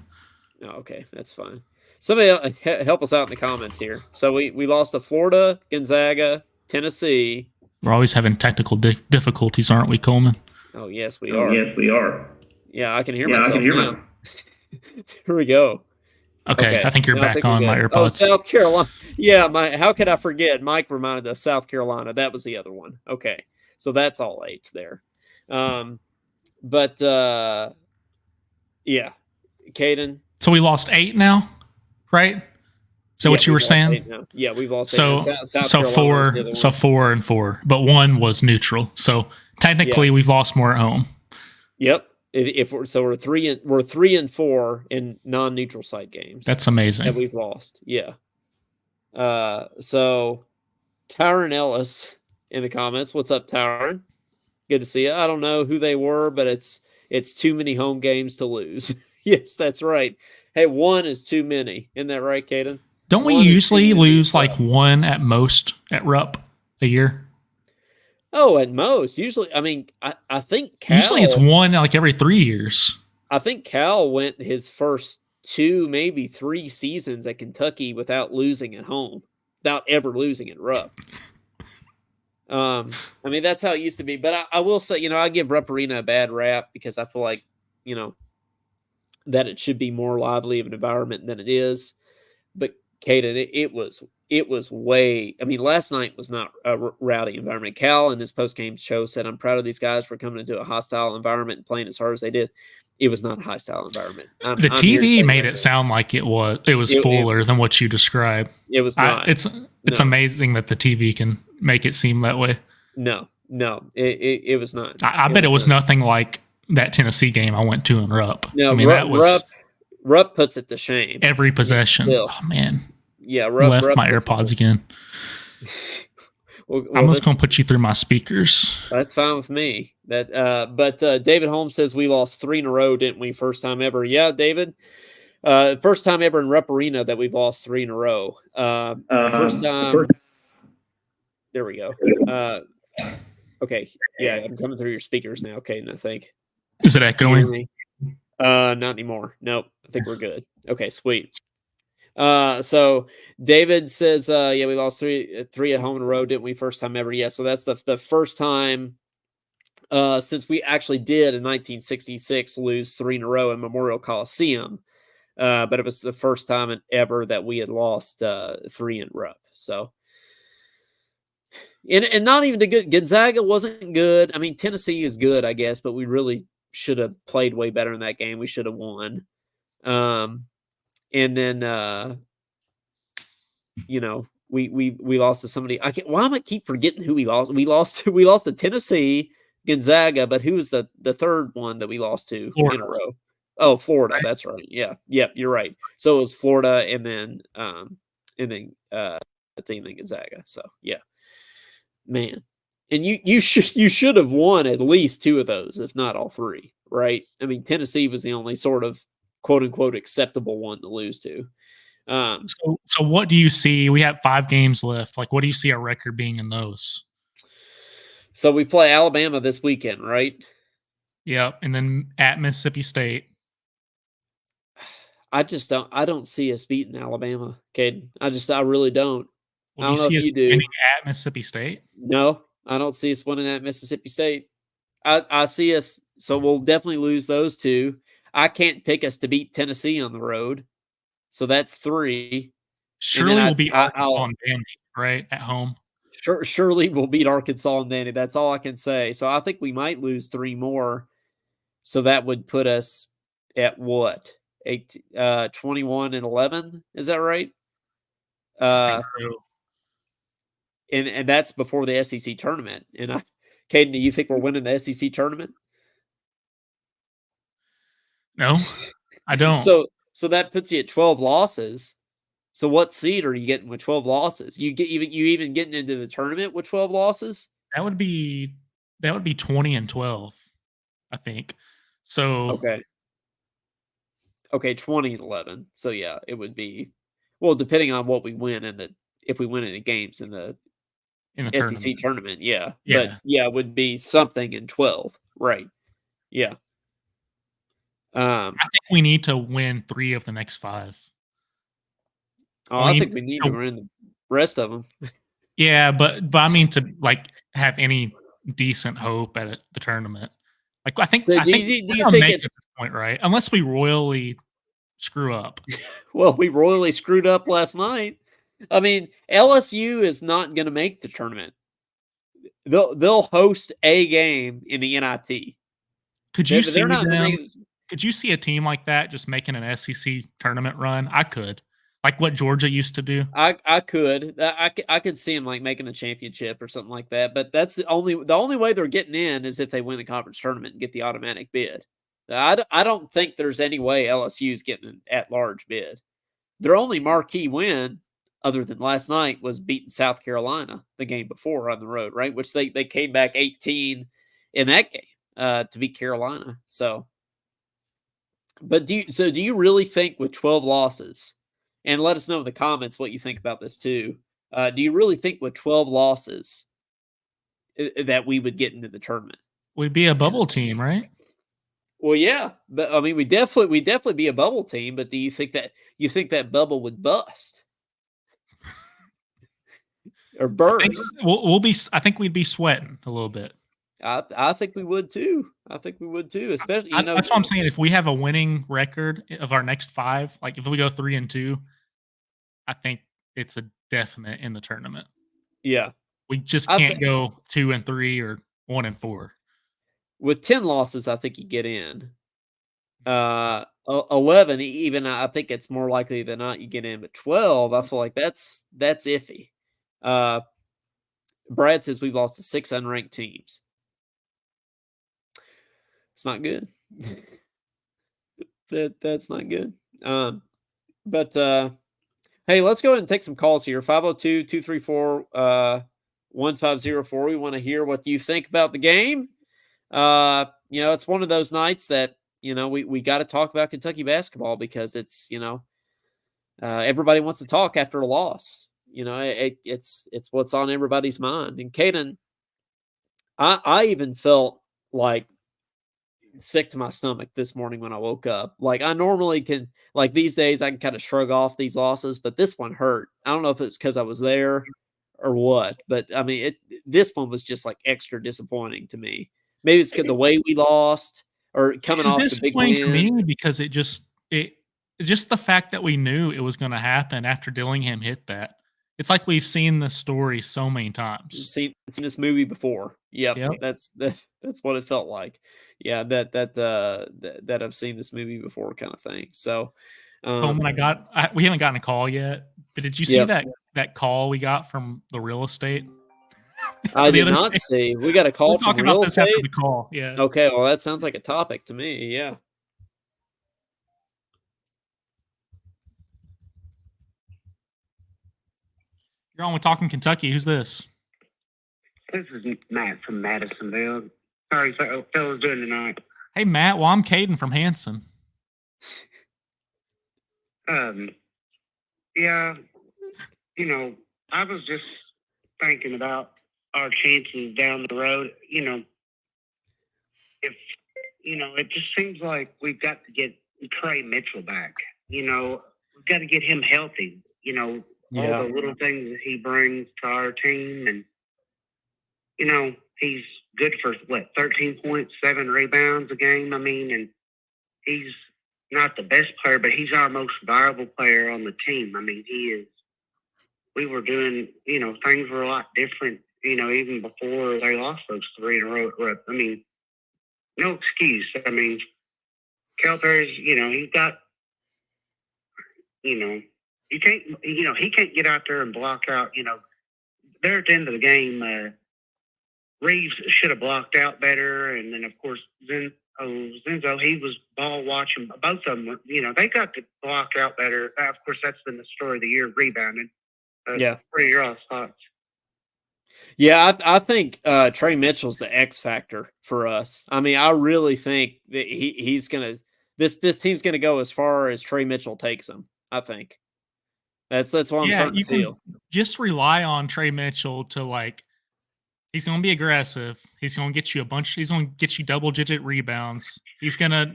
Speaker 1: Oh, okay, that's fine. Somebody help us out in the comments here. So we lost to Florida, Gonzaga, Tennessee.
Speaker 2: We're always having technical difficulties, aren't we, Coleman?
Speaker 1: Oh, yes, we are.
Speaker 3: Yes, we are.
Speaker 1: Yeah, I can hear myself now. Here we go.
Speaker 2: Okay, I think you're back on my AirPods.
Speaker 1: Oh, South Carolina. Yeah, how could I forget? Mike reminded us South Carolina. That was the other one. Okay, so that's all 8 there. Yeah, Caden.
Speaker 2: So we lost 8 now, right? Is that what you were saying?
Speaker 1: Yeah, we've lost 8.
Speaker 2: So 4 and 4, but 1 was neutral. So technically, we've lost more at home.
Speaker 1: Yep. We're 3 and 4 in non-neutral site games.
Speaker 2: That's amazing
Speaker 1: that we've lost. Yeah. So Tyron Ellis in the comments. What's up, Tyron? Good to see you. I don't know who they were, but it's too many home games to lose. Yes, that's right. Hey, 1 is too many. Isn't that right, Caden?
Speaker 2: Don't we usually lose like 1 at most at Rupp a year?
Speaker 1: Oh, at most. Usually, I mean, I think Cal...
Speaker 2: Usually it's 1 like every 3 years.
Speaker 1: I think Cal went his first 2, maybe 3 seasons at Kentucky without losing at home, without ever losing at Rupp. I mean, that's how it used to be. But I will say, I give Rupp Arena a bad rap because I feel like, that it should be more lively of an environment than it is. But Caden, it was way. I mean, last night was not a rowdy environment. Cal in his post-game show said, "I'm proud of these guys for coming into a hostile environment and playing as hard as they did." It was not a hostile environment.
Speaker 2: The TV made it sound like it was. It was fuller than what you described.
Speaker 1: It was not.
Speaker 2: It's amazing that the TV can make it seem that way.
Speaker 1: No, it was not.
Speaker 2: I bet it was nothing like that Tennessee game I went to in Rupp.
Speaker 1: No, I mean, Rupp puts it to shame.
Speaker 2: Every possession. Oh man.
Speaker 1: Yeah,
Speaker 2: Rupp left my AirPods again. I'm just going to put you through my speakers.
Speaker 1: That's fine with me. But David Holmes says we lost 3 in a row, didn't we? First time ever. Yeah, David. First time ever in Rupp Arena that we've lost 3 in a row. First time. There we go. Okay. Yeah, I'm coming through your speakers now. Okay, I think.
Speaker 2: Is it echoing?
Speaker 1: Not anymore. Nope. I think we're good. Okay, sweet. So David says, we lost 3 at home in a row, didn't we? First time ever. Yeah. So that's the first time, since we actually did in 1966 lose 3 in a row in Memorial Coliseum. But it was the first time ever that we had lost 3 in Rupp. So, and not even the good. Gonzaga wasn't good. I mean, Tennessee is good, I guess, but we really should have played way better in that game. We should have won. And then, we lost to somebody. Why am I keep forgetting who we lost? We lost to Tennessee, Gonzaga, but who was the third one that we lost to in a row? Oh, Florida. Right. That's right. Yeah. Yep. You're right. So it was Florida and then Gonzaga. So yeah, man. And you should have won at least 2 of those, if not all 3, right? I mean, Tennessee was the only sort of quote unquote acceptable one to lose to.
Speaker 2: So what do you see? We have 5 games left. Like, what do you see our record being in those?
Speaker 1: So we play Alabama this weekend, right?
Speaker 2: Yep, and then at Mississippi State.
Speaker 1: I don't see us beating Alabama, Caden. I really don't.
Speaker 2: Well,
Speaker 1: I
Speaker 2: do you
Speaker 1: don't know
Speaker 2: see
Speaker 1: if
Speaker 2: us
Speaker 1: you
Speaker 2: winning
Speaker 1: do.
Speaker 2: at Mississippi State?
Speaker 1: No, I don't see us winning at Mississippi State. I see us, so we'll definitely lose those 2. I can't pick us to beat Tennessee on the road, so that's 3. And then
Speaker 2: Surely we'll beat Arkansas
Speaker 1: I'll
Speaker 2: and Vandy, right, at home.
Speaker 1: surely we'll beat Arkansas and Danny. That's all I can say. So I think we might lose 3 more. So that would put us at what? 21-11. Is that right?
Speaker 2: I think
Speaker 1: Uh,
Speaker 2: so.
Speaker 1: and that's before the SEC tournament. And Caden, do you think we're winning the SEC tournament?
Speaker 2: No, I don't.
Speaker 1: So that puts you at 12 losses. So what seed are you getting with 12 losses? You even getting into the tournament with 12 losses?
Speaker 2: That would be 20-12, I think. So
Speaker 1: Okay. Okay, 20-11. So yeah, it would be well, depending on what we win if we win any games in the
Speaker 2: in the
Speaker 1: SEC
Speaker 2: tournament.
Speaker 1: tournament, yeah. But
Speaker 2: Yeah.
Speaker 1: yeah, it would be something in 12. Right. Yeah.
Speaker 2: I think we need to win 3 of the next 5.
Speaker 1: I
Speaker 2: We
Speaker 1: think
Speaker 2: need
Speaker 1: we need to
Speaker 2: to
Speaker 1: win the rest of them.
Speaker 2: Yeah, but I mean to, like, have any decent hope at the tournament. Like,
Speaker 1: So
Speaker 2: I think
Speaker 1: do
Speaker 2: we're
Speaker 1: you
Speaker 2: gonna
Speaker 1: think
Speaker 2: make it
Speaker 1: it's
Speaker 2: at this point, right? Unless we royally screw up.
Speaker 1: well, we royally screwed up last night. I mean, LSU is not going to make the tournament. They'll host a game in the NIT.
Speaker 2: Could you
Speaker 1: They're
Speaker 2: see
Speaker 1: not going to
Speaker 2: them
Speaker 1: make it.
Speaker 2: could you see a team like that just making an SEC tournament run? I could. Like what Georgia used to do.
Speaker 1: I could. I could see them like making a championship or something like that. But that's the only way they're getting in is if they win the conference tournament and get the automatic bid. I don't think there's any way LSU's getting an at large bid. Their only marquee win, other than last night, was beating South Carolina the game before on the road, right? Which they came back 18 in that game to beat Carolina. So, but do you really think with 12 losses, and let us know in the comments what you think about this too. Do you really think with 12 losses that we would get into the tournament?
Speaker 2: We'd be a
Speaker 1: And
Speaker 2: bubble team, right?
Speaker 1: well, yeah, but I mean, we definitely be a bubble team. But do you think that bubble would bust or burst?
Speaker 2: I think we'd be sweating a little bit.
Speaker 1: I think we would too. I think we would too, especially
Speaker 2: That's what I'm saying. If we have a winning record of our next 5, like if we go 3-2, I think it's a definite in the tournament.
Speaker 1: yeah.
Speaker 2: We just
Speaker 1: I
Speaker 2: can't
Speaker 1: think
Speaker 2: go 2-3 or 1-4.
Speaker 1: with 10 losses, I think you get in. 11, even I think it's more likely than not you get in, but 12, I feel like that's iffy. Uh, Brad says we've lost to 6 unranked teams. It's not good. That's not good. But hey, let's go ahead and take some calls here. 502-234-1504. We want to hear what you think about the game. It's one of those nights that, we got to talk about Kentucky basketball because it's, everybody wants to talk after a loss. It's what's on everybody's mind. And Caden, I even felt like sick to my stomach this morning when I woke up. Like I normally can, like these days, I can kind of shrug off these losses, but this one hurt. I don't know if it's because I was there or what, but I mean, this one was just like extra disappointing to me. Maybe it's the way we lost or
Speaker 2: It
Speaker 1: coming
Speaker 2: is
Speaker 1: off the big
Speaker 2: disappointing to
Speaker 1: win.
Speaker 2: me because just the fact that we knew it was gonna happen after Dillingham hit that. It's like we've seen this story so many times.
Speaker 1: Seen this movie before. Yep,
Speaker 2: Yep.
Speaker 1: that's what it felt like. Yeah, that I've seen this movie before, kind of thing. So,
Speaker 2: When we haven't gotten a call yet, but did you see
Speaker 1: yep.
Speaker 2: that call we got from the real estate
Speaker 1: I
Speaker 2: the
Speaker 1: did
Speaker 2: other
Speaker 1: not
Speaker 2: day?
Speaker 1: see. We got a
Speaker 2: We'll
Speaker 1: call from
Speaker 2: talk about
Speaker 1: real
Speaker 2: this after
Speaker 1: estate.
Speaker 2: the call. Yeah.
Speaker 1: Okay, well, that sounds like a topic to me. Yeah.
Speaker 2: You're on with Talking Kentucky. Who's this?
Speaker 3: This is Matt from Madisonville. How are you fellas doing tonight?
Speaker 2: Hey, Matt. Well, I'm Caden from Hanson.
Speaker 3: Yeah, I was just thinking about our chances down the road. If it just seems like we've got to get Trey Mitchell back. We've got to get him healthy. All the little things that he brings to our team, and he's good for 13 points, 7 rebounds a game. I mean, and he's not the best player, but he's our most valuable player on the team. I mean, he is. We were doing, things were a lot different, even before they lost those 3 in a row. I mean, no excuse. I mean, Calipari's, he's got, you can't, he can't get out there and block out, there at the end of the game, Reeves should have blocked out better. And then, of course, Zenzo, he was ball watching. Both of them, they got to block out better. Of course, that's been the story of the year, rebounding. What are your all's thoughts?
Speaker 1: Yeah, I think Trey Mitchell's the X factor for us. I mean, I really think that he's gonna this team's gonna go as far as Trey Mitchell takes them. I think that's what I'm starting to feel.
Speaker 2: Just rely on Trey Mitchell to he's going to be aggressive. He's going to get you he's going to get you double-digit rebounds. He's going to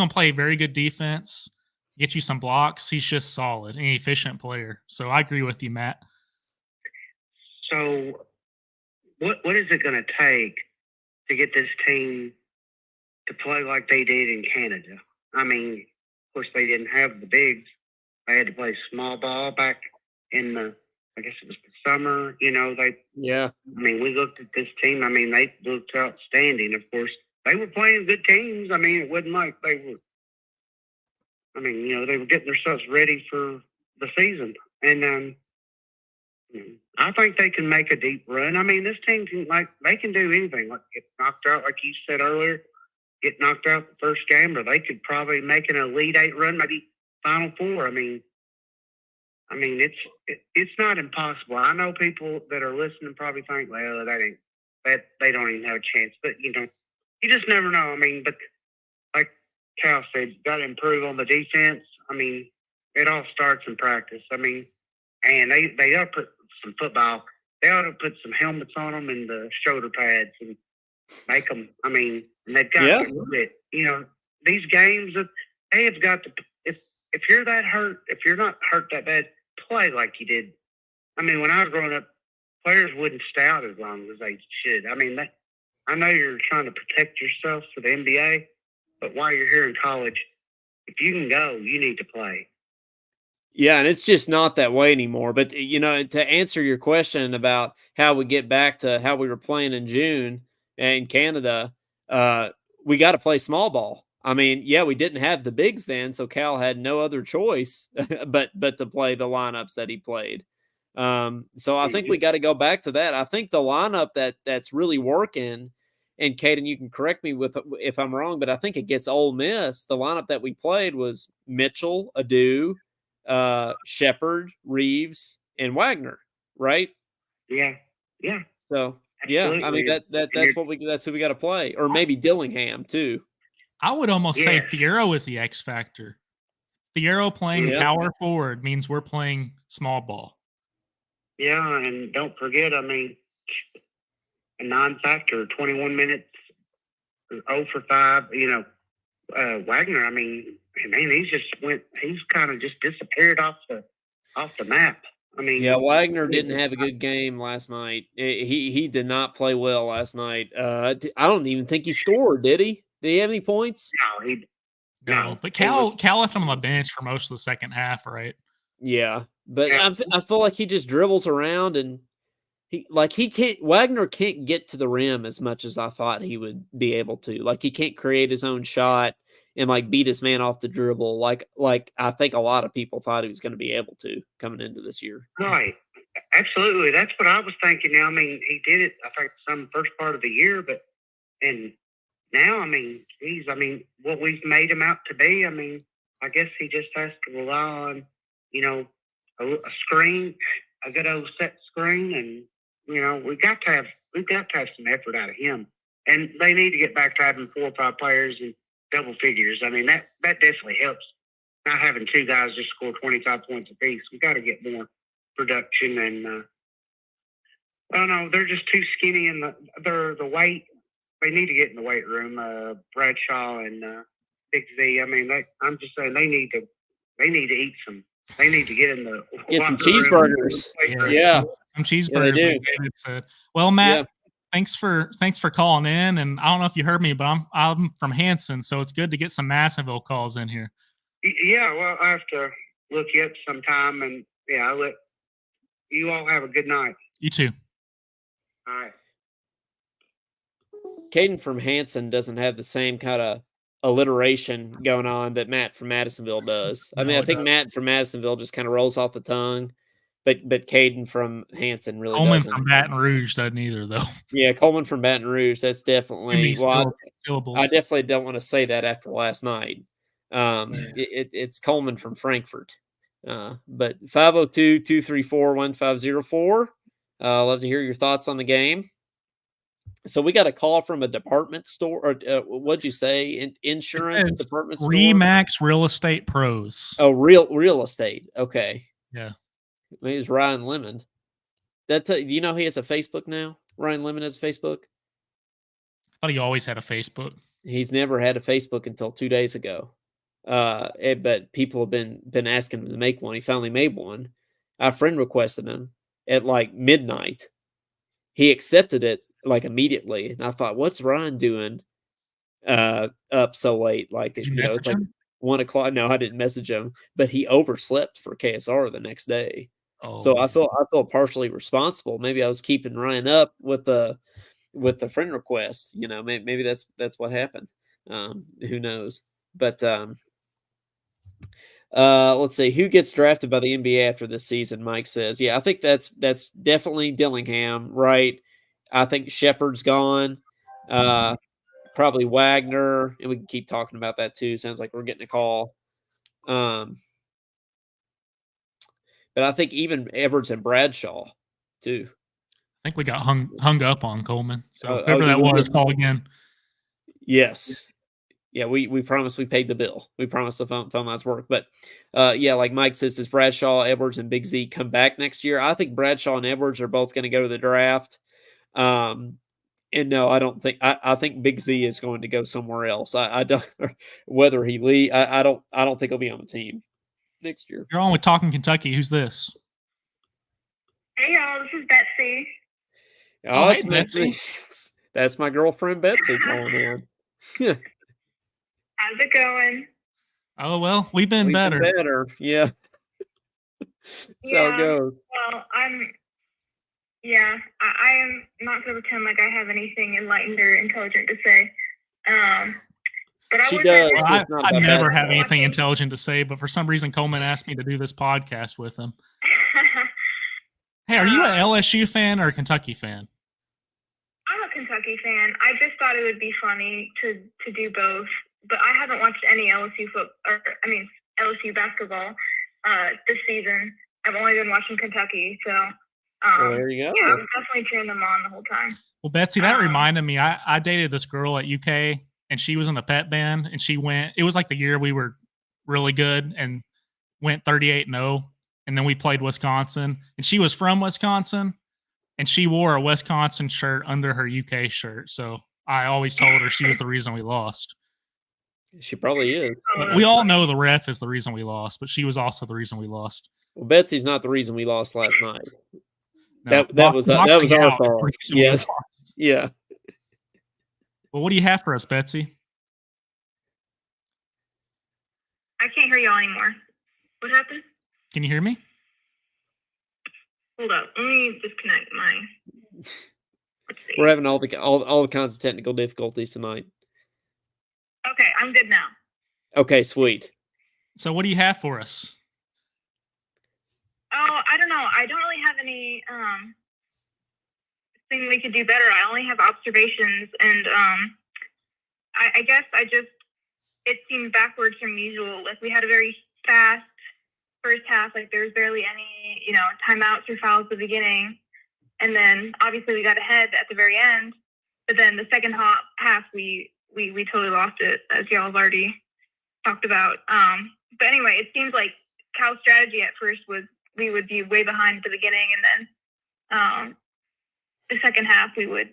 Speaker 2: play very good defense, get you some blocks. He's just solid, an efficient player. So I agree with you, Matt.
Speaker 3: So what is it going to take to get this team to play like they did in Canada? I mean, of course, they didn't have the bigs. They had to play small ball back in I guess it was the summer. I mean, we looked at this team. I mean, they looked outstanding. Of course, they were playing good teams. I mean, it wasn't like they were. I mean, they were getting themselves ready for the season, and I think they can make a deep run. I mean, this team they can do anything. Like get knocked out, like you said earlier, get knocked out the first game, or they could probably make an Elite 8 run, maybe Final 4. I mean, it's not impossible. I know people that are listening probably think, well, that they don't even have a chance. But you just never know. I mean, but like Cal said, you got to improve on the defense. I mean, it all starts in practice. I mean, and they ought to put some football. They ought to put some helmets on them and the shoulder pads and make them. I mean, and they've got to get these games that they have got to. If you're that hurt, if you're not hurt that bad, play like you did. I mean, when I was growing up, players wouldn't stay out as long as they should. I mean, I know you're trying to protect yourself for the NBA, but while you're here in college, if you can go, you need to play.
Speaker 1: Yeah, and it's just not that way anymore. But, to answer your question about how we get back to how we were playing in June in Canada, we got to play small ball. I mean, yeah, we didn't have the bigs then, so Cal had no other choice but to play the lineups that he played. So I think we got to go back to that. I think the lineup that's really working, and Caden, you can correct me if I'm wrong, but I think against Ole Miss, the lineup that we played was Mitchell, Adu, Shepard, Reeves, and Wagner, right?
Speaker 3: Yeah.
Speaker 1: So
Speaker 3: absolutely.
Speaker 1: I mean that's who we got to play, or maybe Dillingham too.
Speaker 2: I would almost say Thiero is the X factor. Thiero playing power forward means we're playing small ball.
Speaker 3: Yeah, and don't forget, I mean, a non-factor, 21 minutes, 0 for 5. Wagner. I mean, man, he's kind of just disappeared off the map. I mean,
Speaker 1: Wagner didn't have a good game last night. He did not play well last night. I don't even think he scored. Did he? Did he have any points?
Speaker 2: No. But Cal left him on the bench for most of the second half, right?
Speaker 1: Yeah, but I feel like he just dribbles around and Wagner can't get to the rim as much as I thought he would be able to. Like he can't create his own shot and beat his man off the dribble. Like I think a lot of people thought he was going to be able to coming into this year.
Speaker 3: Right. Absolutely. That's what I was thinking. Now, I mean, he did it, I think, some first part of the year, and now, I mean, what we've made him out to be, I mean, I guess he just has to rely on, a screen, a good old set screen, and we've got to have some effort out of him, and they need to get back to having 4 or 5 players in double figures. I mean, that definitely helps not having two guys just score 25 points apiece. We got to get more production, and I don't know, they're just too skinny, and the weight. They need to get in the weight room. Bradshaw and Big Z. I mean, I'm just saying they need to eat some. They need to get in the
Speaker 1: get some cheeseburgers. Yeah.
Speaker 2: Some cheeseburgers.
Speaker 1: Yeah,
Speaker 2: like David said. Well, Matt, thanks for calling in. And I don't know if you heard me, but I'm from Hanson, so it's good to get some Madisonville calls in here.
Speaker 3: Yeah, well, I have to look you up sometime, and yeah, I'll let you all have a good night.
Speaker 2: You too.
Speaker 3: All right.
Speaker 1: Caden from Hanson doesn't have the same kind of alliteration going on that Matt from Madisonville does. I mean, I think Matt from Madisonville just kind of rolls off the tongue, but Caden from Hanson really
Speaker 2: Coleman
Speaker 1: doesn't.
Speaker 2: from Baton Rouge doesn't either, though.
Speaker 1: Yeah, Coleman from Baton Rouge. That's definitely. Well,
Speaker 2: syllables.
Speaker 1: I definitely don't want to say that after last night. It's Coleman from Frankfurt. But 502-234-1504. Love to hear your thoughts on the game. So we got a call from a department store, or what'd you say? Insurance department store?
Speaker 2: Remax Real Estate Pros.
Speaker 1: Oh, real estate. Okay.
Speaker 2: Yeah.
Speaker 1: Maybe it's Ryan Lemon. You know he has a Facebook now? Ryan Lemon has a Facebook?
Speaker 2: I thought he always had a Facebook.
Speaker 1: He's never had a Facebook until 2 days ago. But people have been asking him to make one. He finally made one. Our friend requested him at like midnight. He accepted it like immediately, and I thought, what's Ryan doing up so late? Like,
Speaker 2: Did you message
Speaker 1: it's like
Speaker 2: him?
Speaker 1: 1:00. No, I didn't message him, but he overslept for KSR the next day.
Speaker 2: Oh.
Speaker 1: So I felt partially responsible. Maybe I was keeping Ryan up with the friend request. You know, maybe that's what happened. Who knows? But let's see who gets drafted by the NBA after this season. Mike says, yeah, I think that's definitely Dillingham, right? I think Shepard's gone. Probably Wagner, and we can keep talking about that too. Sounds like we're getting a call. But I think even Edwards and Bradshaw too.
Speaker 2: I think we got hung up on Coleman. So
Speaker 1: whoever
Speaker 2: that was, call again.
Speaker 1: Yes. Yeah, we promised we paid the bill. We promised the phone lines work. But yeah, like Mike says, does Bradshaw, Edwards, and Big Z come back next year? I think Bradshaw and Edwards are both going to go to the draft. And no, I don't think. I think Big Z is going to go somewhere else. I don't whether he leave. I don't think he'll be on the team next year.
Speaker 2: You're on with Talkin Kentucky. Who's this?
Speaker 4: Hey y'all, this is Betsy.
Speaker 1: Oh, it's Betsy. That's my girlfriend Betsy calling in.
Speaker 4: How's it going?
Speaker 2: Oh well, we've been better.
Speaker 1: Yeah. That's how it goes.
Speaker 4: Well, I am not going to pretend like I have anything enlightened or intelligent to say. But
Speaker 1: she does.
Speaker 2: Well, I never have anything intelligent to say, but for some reason Coleman asked me to do this podcast with him. Hey, are you an LSU fan or a Kentucky fan?
Speaker 4: I'm a Kentucky fan. I just thought it would be funny to do both, but I haven't watched any LSU basketball this season. I've only been watching Kentucky, so
Speaker 1: there you go.
Speaker 4: Yeah, I'm definitely cheering them on the whole time.
Speaker 2: Well, Betsy, that reminded me. I dated this girl at UK, and she was in the pep band, and she went. It was like the year we were really good and went 38-0, and then we played Wisconsin, and she was from Wisconsin, and she wore a Wisconsin shirt under her UK shirt. So I always told her she was the reason we lost.
Speaker 1: She probably is.
Speaker 2: We all know the ref is the reason we lost, but she was also the reason we lost.
Speaker 1: Well, Betsy's not the reason we lost last night.
Speaker 2: No,
Speaker 1: that was our fault. Yes. Yeah.
Speaker 2: Well, what do you have for us, Betsy?
Speaker 4: I can't hear y'all anymore. What happened?
Speaker 2: Can you hear me?
Speaker 4: Hold up. Let me disconnect my.
Speaker 1: We're having all the kinds of technical difficulties tonight.
Speaker 4: Okay, I'm good now.
Speaker 1: Okay, sweet.
Speaker 2: So what do you have for us?
Speaker 4: Oh, I don't know. I don't really have any thing we could do better. I only have observations, and I guess it seemed backwards from usual. Like we had a very fast first half. Like there was barely any, timeouts or fouls at the beginning, and then obviously we got ahead at the very end. But then the second half, we totally lost it, as y'all have already talked about. but anyway, it seems like Cal's strategy at first was we would be way behind at the beginning, and then the second half we would,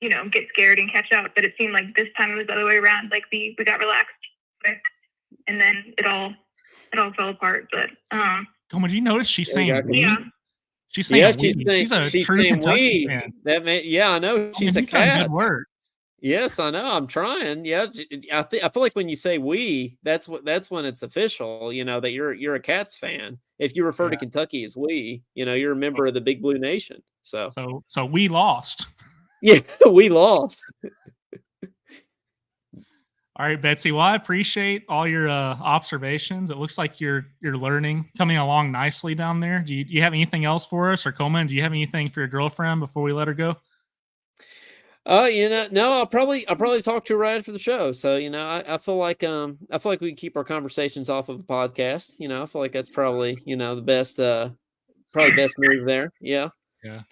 Speaker 4: get scared and catch up. But it seemed like this time it was the other way around. Like we got relaxed, and then it all fell apart. But
Speaker 2: Coleman, did you notice she's saying we?
Speaker 4: Yeah.
Speaker 2: She's saying she's a true Kentucky fan.
Speaker 1: That man, yeah, I know she's a cat. Good word. Yes, I know. I'm trying. Yeah, I feel like when you say we, that's when it's official. That you're a Cats fan. If you refer to Kentucky as we, you're a member of the Big Blue Nation. So
Speaker 2: we lost.
Speaker 1: Yeah, we lost.
Speaker 2: All right, Betsy. Well, I appreciate all your observations. It looks like you're learning, coming along nicely down there. Do you have anything else for us, or Coleman? Do you have anything for your girlfriend before we let her go?
Speaker 1: No. I'll probably talk to her right after the show. So I feel like we can keep our conversations off of the podcast. I feel like that's probably the best best move there. Yeah.
Speaker 2: Yeah.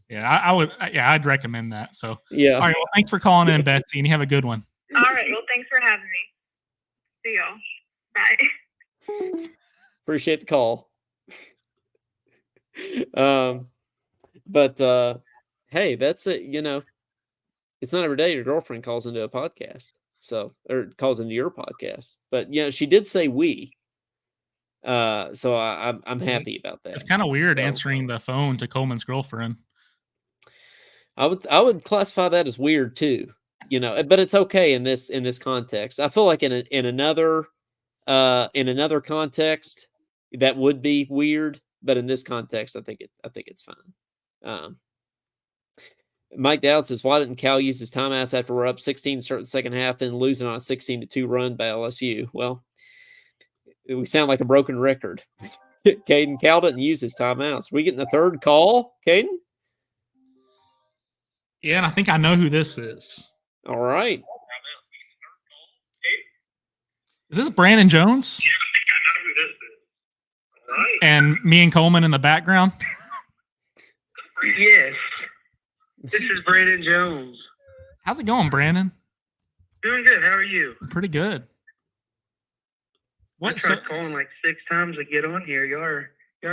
Speaker 2: Yeah, I would. Yeah, I'd recommend that. So
Speaker 1: yeah.
Speaker 2: All right. Well, thanks for calling in, Betsy, and you have a good one.
Speaker 4: All right. Well, thanks for having me. See y'all. Bye.
Speaker 1: Appreciate the call. But hey, that's it. It's not every day your girlfriend calls into a podcast, or calls into your podcast. But she did say we. So I'm happy about that.
Speaker 2: It's kind of weird answering the phone to Coleman's girlfriend.
Speaker 1: I would classify that as weird too. But it's okay in this context. I feel like in another context that would be weird, but in this context, I think it's fine. Mike Dowd says, why didn't Cal use his timeouts after we're up 16 to start the second half, then losing on a 16-2 run by LSU? Well, we sound like a broken record. Caden, Cal didn't use his timeouts. We getting the third call, Caden?
Speaker 2: Yeah, and I think I know who this is.
Speaker 1: All right.
Speaker 2: Is this Brandon Jones?
Speaker 3: Yeah, I think I know who this is. All right.
Speaker 2: And me and Coleman in the background?
Speaker 3: Yes. This is Brandon Jones.
Speaker 2: How's it going, Brandon?
Speaker 3: Doing good. How are you?
Speaker 2: Pretty good.
Speaker 3: I tried calling like 6 times to get on here. You are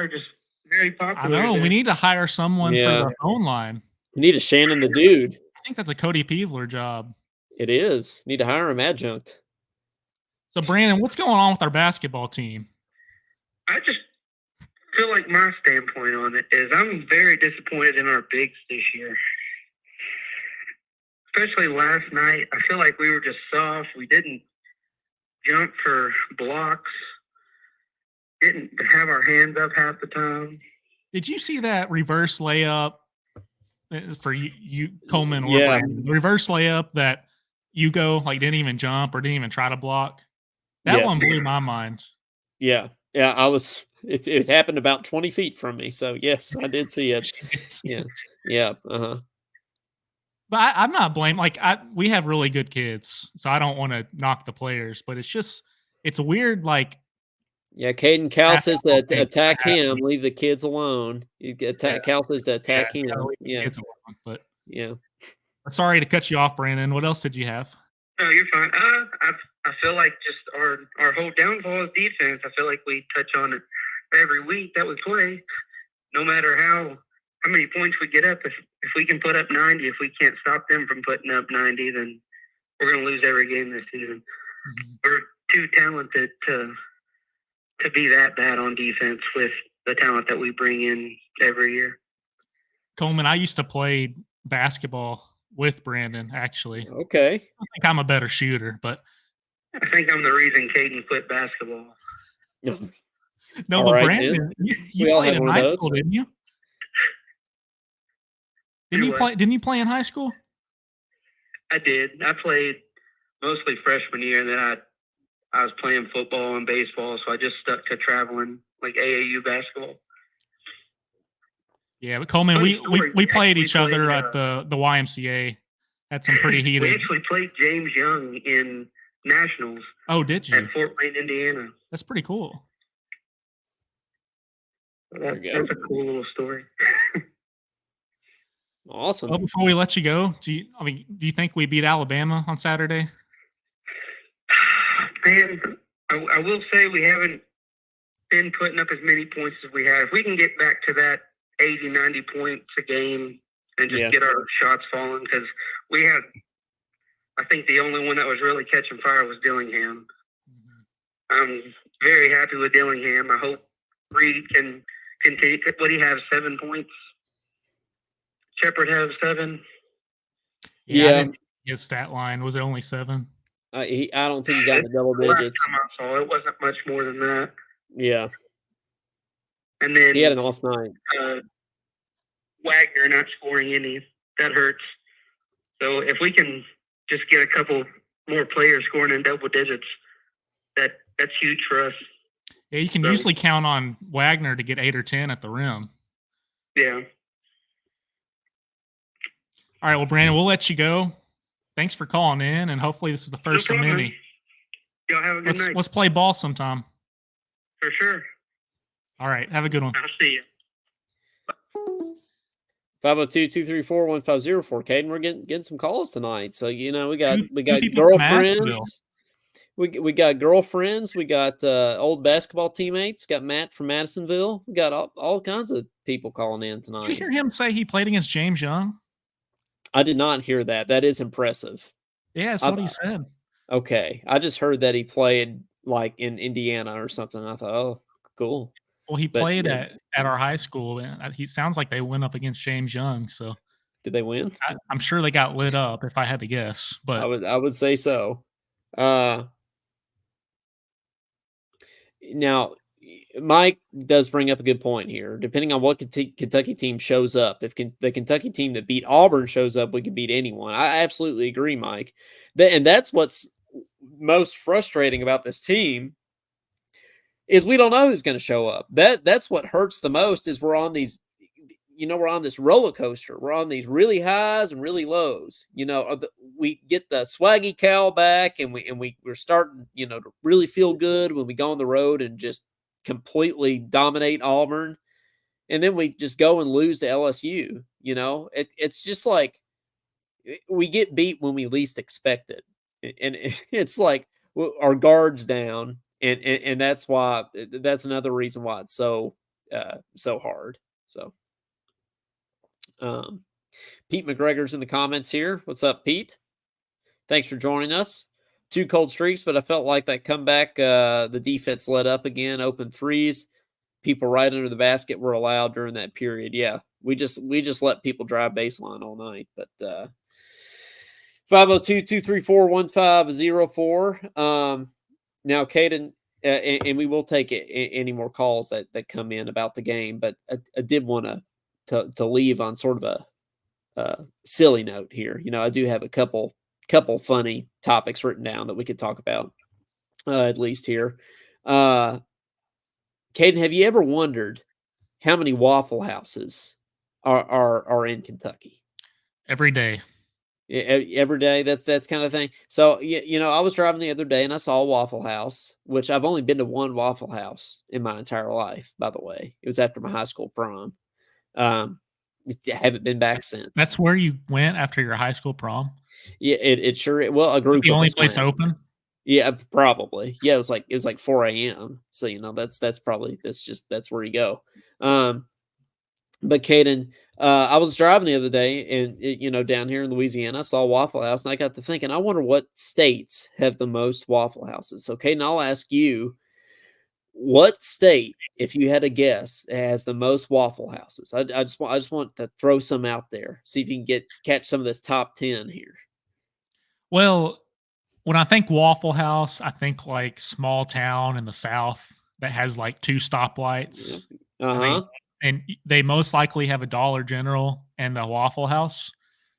Speaker 3: just very popular.
Speaker 2: I know. We need to hire someone for the phone line.
Speaker 1: We need a Shannon the Dude.
Speaker 2: I think that's a Cody Peevler job.
Speaker 1: It is. Need to hire him adjunct.
Speaker 2: So, Brandon, what's going on with our basketball team?
Speaker 3: I just feel like my standpoint on it is I'm very disappointed in our bigs this year. Especially last night. I feel like we were just soft. We didn't jump for blocks. Didn't have our hands up half the time.
Speaker 2: Did you see that reverse layup for you Coleman? Or Brandon? The reverse layup that Hugo didn't even jump or didn't even try to block? That one blew my mind.
Speaker 1: Yeah. Yeah, I was. It happened about 20 feet from me. So yes, I did see it. Yeah. Yeah.
Speaker 2: But I'm not blaming. We have really good kids, so I don't want to knock the players. But it's weird.
Speaker 1: Yeah, Caden Cal says that attack him, leave the kids alone. Cal says to attack him. Yeah.
Speaker 2: Kids alone, but
Speaker 1: yeah.
Speaker 2: Sorry to cut you off, Brandon. What else did you have?
Speaker 3: No, you're fine. I feel like just our whole downfall is defense. I feel like we touch on it every week that we play. No matter how many points we get up, if we can put up 90, if we can't stop them from putting up 90, then we're going to lose every game this season. Mm-hmm. We're too talented to be that bad on defense with the talent that we bring in every year.
Speaker 2: Coleman, I used to play basketball with Brandon, actually.
Speaker 1: Okay.
Speaker 2: I think I'm a better shooter, but
Speaker 3: I think I'm the reason Caden quit basketball.
Speaker 2: No, but Brandon, you played in high school, didn't you? Didn't you play in high school?
Speaker 3: I did. I played mostly freshman year, and then I was playing football and baseball, so I just stuck to traveling AAU basketball.
Speaker 2: Yeah, but Coleman, we played each other at the YMCA. Had some pretty heated.
Speaker 3: We actually played James Young in nationals.
Speaker 2: Oh, did you?
Speaker 3: At Fort Wayne, Indiana.
Speaker 2: That's pretty cool.
Speaker 3: That's a cool little story.
Speaker 1: Awesome.
Speaker 2: Well, before we let you go, do you think we beat Alabama on Saturday?
Speaker 3: Man, I will say we haven't been putting up as many points as we have. If we can get back to that 80, 90 points a game and just get our shots falling, because we had, I think the only one that was really catching fire was Dillingham. I'm very happy with Dillingham. I hope Reed can continue. What do you have, 7 points? Shepard have 7?
Speaker 2: Yeah. His stat line, was it only 7?
Speaker 1: I don't think he got the double digits.
Speaker 3: Last time I saw it wasn't much more than that.
Speaker 1: Yeah.
Speaker 3: And then
Speaker 1: he had an off night.
Speaker 3: Wagner not scoring any, that hurts. So if we can just get a couple more players scoring in double digits, that's huge for us.
Speaker 2: Yeah, you can usually count on Wagner to get 8 or 10 at the rim.
Speaker 3: Yeah.
Speaker 2: All right, well, Brandon, we'll let you go. Thanks for calling in, and hopefully this is the first of many.
Speaker 3: Y'all have a good night.
Speaker 2: Let's play ball sometime.
Speaker 3: For sure.
Speaker 2: All right, have a good one.
Speaker 3: I'll see you.
Speaker 1: 502-234-1504, Caden. We're getting some calls tonight. So, we got
Speaker 2: people
Speaker 1: girlfriends. We got girlfriends. We got old basketball teammates. Got Matt from Madisonville. We got all kinds of people calling in tonight.
Speaker 2: Did you hear him say he played against James Young?
Speaker 1: I did not hear that. That is impressive.
Speaker 2: Yeah, that's what he said.
Speaker 1: Okay. I just heard that he played like in Indiana or something. I thought, oh, cool.
Speaker 2: Well, he played at our high school, and he sounds like they went up against James Young. So,
Speaker 1: did they win?
Speaker 2: I'm sure they got lit up, if I had to guess. But
Speaker 1: I would say so. Now, Mike does bring up a good point here. Depending on what Kentucky team shows up, if the Kentucky team that beat Auburn shows up, we can beat anyone. I absolutely agree, Mike. And that's what's most frustrating about this team is we don't know who's going to show up. That's what hurts the most is we're on these, we're on this roller coaster. We're on these really highs and really lows. We get the swaggy Cal back and we're starting, to really feel good when we go on the road and just completely dominate Auburn. And then we just go and lose to LSU. It's just like we get beat when we least expect it. And it's like our guard's down. And that's why that's another reason why it's so hard. So Pete McGregor's in the comments here. What's up, Pete? Thanks for joining us. 2 cold streaks, but I felt like that comeback, the defense let up again, open threes. People right under the basket were allowed during that period. Yeah, we just let people drive baseline all night. But 502-234-1504. Now, Caden, and we will take any more calls that come in about the game, but I did want to leave on sort of a silly note here. I do have a couple funny topics written down that we could talk about, at least here. Caden, have you ever wondered how many Waffle Houses are in Kentucky?
Speaker 2: Every day.
Speaker 1: Every day, that's kind of thing. So, I was driving the other day and I saw a Waffle House, which I've only been to one Waffle House in my entire life, by the way. It was after my high school prom. I haven't been back since.
Speaker 2: That's where you went after your high school prom?
Speaker 1: Yeah, it sure. Well, a group.
Speaker 2: The only place open?
Speaker 1: Yeah, probably. Yeah, it was like 4 a.m. So that's where you go. But Caden, I was driving the other day, and down here in Louisiana, I saw a Waffle House, and I got to thinking, I wonder what states have the most Waffle Houses. So, Caden, I'll ask you, what state, if you had a guess, has the most Waffle Houses? I just want to throw some out there, see if you can catch some of this top 10 here.
Speaker 2: Well, when I think Waffle House, I think like small town in the South that has like 2 stoplights.
Speaker 1: Uh-huh.
Speaker 2: And they most likely have a Dollar General and a Waffle House.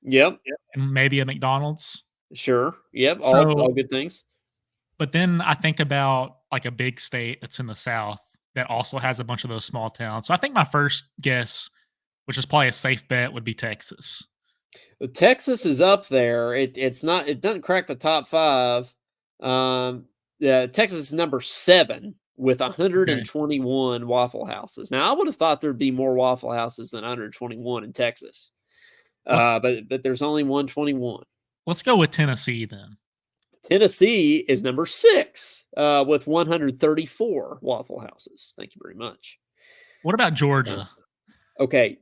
Speaker 1: Yep.
Speaker 2: And maybe a McDonald's.
Speaker 1: Sure. Yep. All good things.
Speaker 2: But then I think about like a big state that's in the South that also has a bunch of those small towns. So I think my first guess, which is probably a safe bet, would be Texas.
Speaker 1: Texas is up there. It doesn't crack the top 5. Texas is number 7 with 121 Waffle Houses. Now, I would have thought there'd be more Waffle Houses than 121 in Texas. But there's only 121.
Speaker 2: Let's go with Tennessee then.
Speaker 1: Tennessee is number 6 with 134 Waffle Houses. Thank you very much.
Speaker 2: What about Georgia?
Speaker 1: Okay,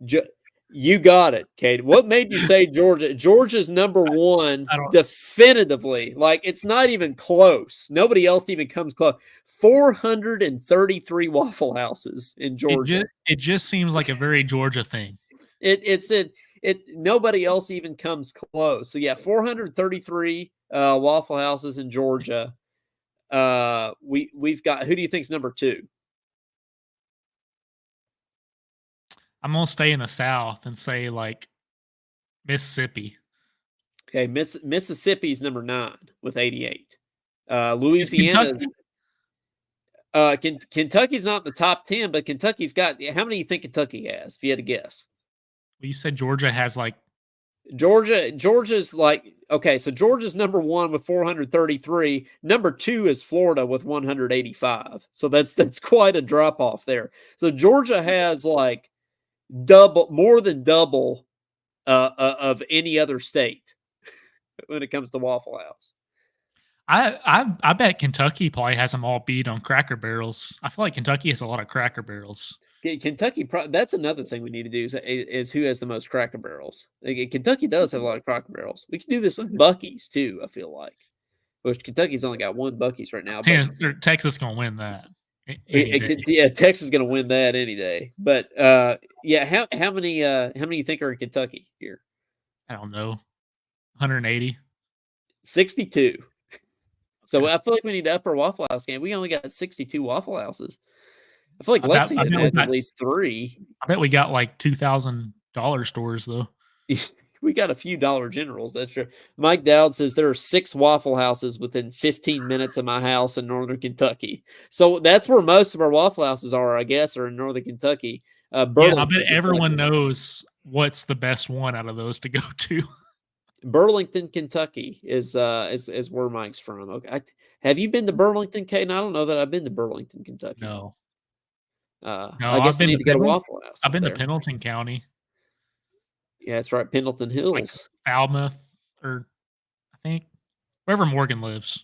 Speaker 1: you got it, Kate. What made you say Georgia? Georgia's number 1 definitively. Like, it's not even close. Nobody else even comes close. 433 Waffle Houses in Georgia.
Speaker 2: It just seems like a very Georgia thing.
Speaker 1: Nobody else even comes close. So yeah, 433 Waffle Houses in Georgia. We've got, who do you think's number 2?
Speaker 2: I'm gonna stay in the South and say like Mississippi.
Speaker 1: Okay, Mississippi's number 9 with 88. Louisiana. Kentucky's not in the top 10, but Kentucky's got, how many do you think Kentucky has, if you had to guess?
Speaker 2: Well, you said Georgia has like
Speaker 1: Georgia's like, okay, so Georgia's number 1 with 433. Number 2 is Florida with 185. So that's quite a drop off there. So Georgia has like more than double of any other state when it comes to Waffle House.
Speaker 2: I bet Kentucky probably has them all beat on Cracker Barrels. I feel like Kentucky has a lot of Cracker Barrels.
Speaker 1: Kentucky, that's another thing we need to do is who has the most Cracker Barrels. Like, Kentucky does have a lot of Cracker Barrels. We can do this with Buc-ee's too, I feel like. Which Kentucky's only got 1 Buc-ee's right now.
Speaker 2: Texas gonna win that.
Speaker 1: Yeah, Texas is gonna win that any day. But yeah, how many you think are in Kentucky here?
Speaker 2: I don't know. 180.
Speaker 1: 62. So I feel like we need to up our Waffle House game. We only got 62 Waffle Houses. I feel like Lexington has at least 3.
Speaker 2: I bet we got like $2,000 stores though.
Speaker 1: We got a few Dollar Generals. That's true. Mike Dowd says there are 6 Waffle Houses within 15 minutes of my house in Northern Kentucky. So that's where most of our Waffle Houses are, I guess, are in Northern Kentucky.
Speaker 2: I bet everyone knows what's the best one out of those to go to.
Speaker 1: Burlington, Kentucky is where Mike's from. Okay, have you been to Burlington, Kate? I don't know that I've been to Burlington, Kentucky.
Speaker 2: No.
Speaker 1: I guess I need to get a Waffle House.
Speaker 2: I've been to Pendleton County.
Speaker 1: Yeah, that's right, Pendleton Hills,
Speaker 2: like Falmouth, or I think wherever Morgan lives.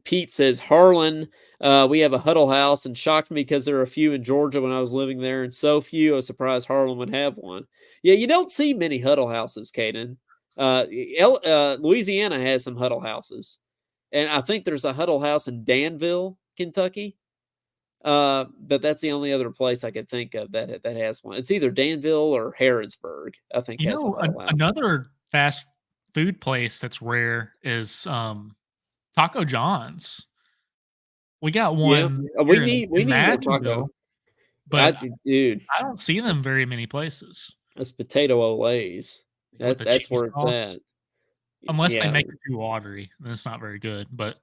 Speaker 1: Pete says Harlan. We have a Huddle House, and shocked me because there are a few in Georgia when I was living there, and so few. I was surprised Harlan would have one. Yeah, you don't see many Huddle Houses, Caden. Louisiana has some Huddle Houses, and I think there's a Huddle House in Danville, Kentucky. But that's the only other place I could think of that has one. It's either Danville or Harrodsburg, I think.
Speaker 2: You know, another fast food place that's rare is Taco John's. We got one.
Speaker 1: Yeah. We need more taco.
Speaker 2: But dude, I don't see them very many places.
Speaker 1: It's potato olays. That's where it's at.
Speaker 2: Unless they make it too watery, then it's not very good. But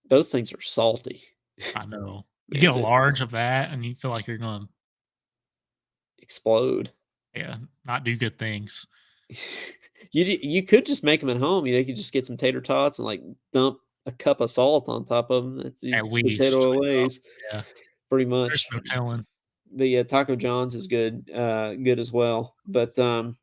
Speaker 1: those things are salty.
Speaker 2: I know. You get a large of that, and you feel like you're going to
Speaker 1: explode.
Speaker 2: Yeah, not do good things.
Speaker 1: You could just make them at home. You could just get some tater tots and like dump a cup of salt on top of them. That's
Speaker 2: at least
Speaker 1: potato olays.
Speaker 2: Yeah,
Speaker 1: pretty much.
Speaker 2: There's no telling.
Speaker 1: But yeah, Taco John's is good, good as well. But you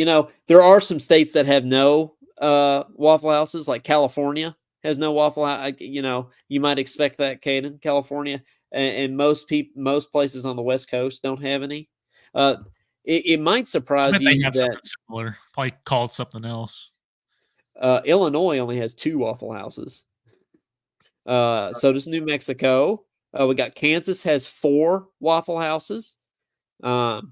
Speaker 1: know, there are some states that have no Waffle Houses, like California has no Waffle House. You know, you might expect that, Caden, California, and most places on the West Coast don't have any. It might surprise you
Speaker 2: have that similar, probably called something else.
Speaker 1: Illinois only has 2 Waffle Houses. So does New Mexico. We got Kansas has 4 Waffle Houses. But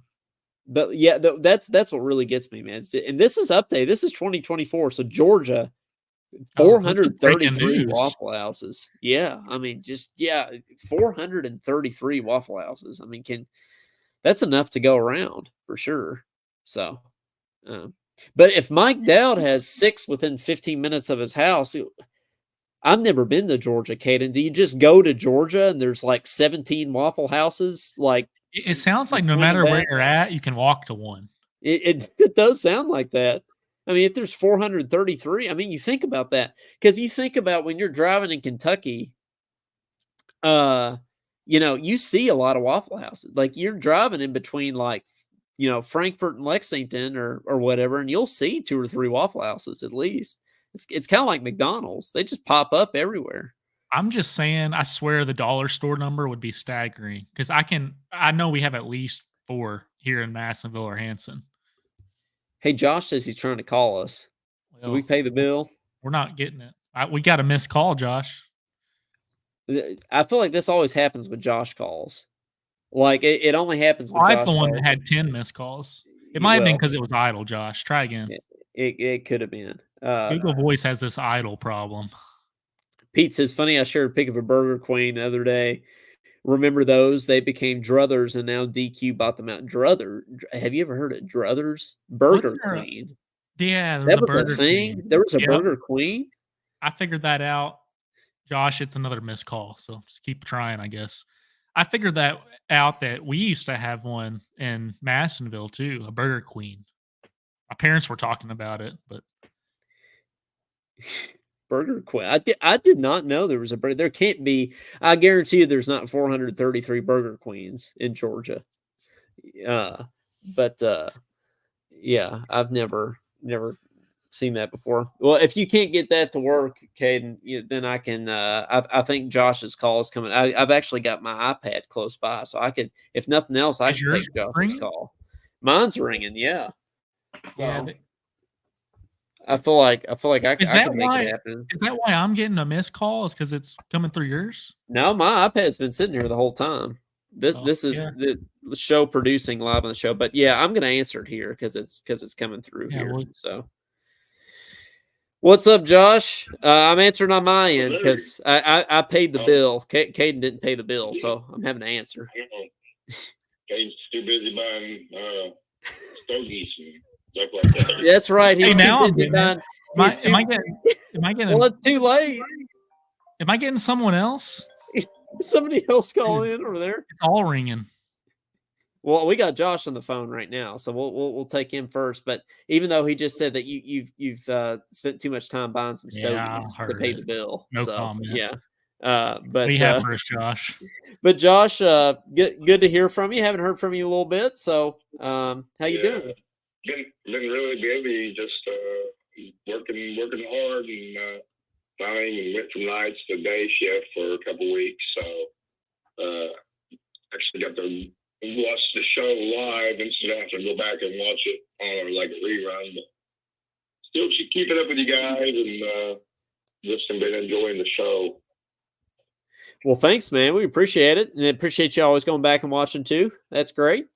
Speaker 1: yeah, that's what really gets me, man. And this is updated. This is 2024. So Georgia, 433 Waffle Houses. Yeah, I mean, 433 Waffle Houses. I mean, that's enough to go around for sure. So, but if Mike Dowd has 6 within 15 minutes of his house, I've never been to Georgia, Caden. Do you just go to Georgia and there's like 17 Waffle Houses? Like,
Speaker 2: it sounds like no matter where you're at, you can walk to one.
Speaker 1: It does sound like that. I mean, if there's 433, I mean, you think about that, because you think about when you're driving in Kentucky, you know, you see a lot of Waffle Houses. Like, you're driving in between like Frankfort and Lexington or whatever, and you'll see 2 or 3 Waffle Houses at least. It's kind of like McDonald's. They just pop up everywhere.
Speaker 2: I'm just saying, I swear the dollar store number would be staggering because I know we have at least 4 here in Madisonville or Hanson.
Speaker 1: Hey, Josh says he's trying to call us. Did we pay the bill?
Speaker 2: We're not getting it. We got a missed call, Josh.
Speaker 1: I feel like this always happens when Josh calls. Like it only happens when Josh
Speaker 2: the one
Speaker 1: calls.
Speaker 2: that had 10 missed calls. It might have been because it was idle, Josh. Try again.
Speaker 1: It could have been.
Speaker 2: Google Voice has this idle problem.
Speaker 1: Pete says, funny, I shared a pic of a Burger Queen the other day. Remember those? They became Druthers, and now DQ bought them out. Druther. Have you ever heard of Druthers? Burger Queen.
Speaker 2: Yeah, there was a Burger
Speaker 1: thing.
Speaker 2: Queen.
Speaker 1: There was a Burger Queen.
Speaker 2: I figured that out. Josh, it's another missed call, so just keep trying, I guess. I figured that out that we used to have one in Madisonville too, a Burger Queen. My parents were talking about it, but
Speaker 1: Burger Queen. I did not know there was a burger. There can't be. I guarantee you, there's not 433 Burger Queens in Georgia. But yeah, I've never seen that before. Well, if you can't get that to work, Caden, then I can. I think Josh's call is coming. I've actually got my iPad close by, so I could, if nothing else, I can take Josh's call. Mine's ringing. Yeah. So, yeah. I feel like I can make it happen.
Speaker 2: Is that why I'm getting a missed call? Is because it's coming through yours?
Speaker 1: No, my iPad's been sitting here the whole time. This is the show producing live on the show, but yeah, I'm gonna answer it here because it's coming through here. So, what's up, Josh? I'm answering on my end because I paid the bill. Caden didn't pay the bill, so I'm having to answer.
Speaker 3: Caden's too busy buying stogies and stuff like that.
Speaker 1: That's right. He's too busy buying.
Speaker 2: Am I getting?
Speaker 1: Well, it's too late.
Speaker 2: Am I getting someone else?
Speaker 1: Somebody else calling in over there.
Speaker 2: It's all ringing.
Speaker 1: Well, we got Josh on the phone right now, so we'll take him first. But even though he just said that you've spent too much time buying some stogies to pay the bill,
Speaker 2: no comment.
Speaker 1: Yeah. But
Speaker 2: we have first, Josh.
Speaker 1: But Josh, good to hear from you. Haven't heard from you a little bit, so how you doing?
Speaker 3: Been really busy, just working hard and finally went from nights to day shift for a couple weeks. So actually got to watch the show live instead of having to go back and watch it on like a rerun. But still keeping up with you guys and just been enjoying the show.
Speaker 1: Well, thanks, man. We appreciate it, and appreciate you always going back and watching too. That's great.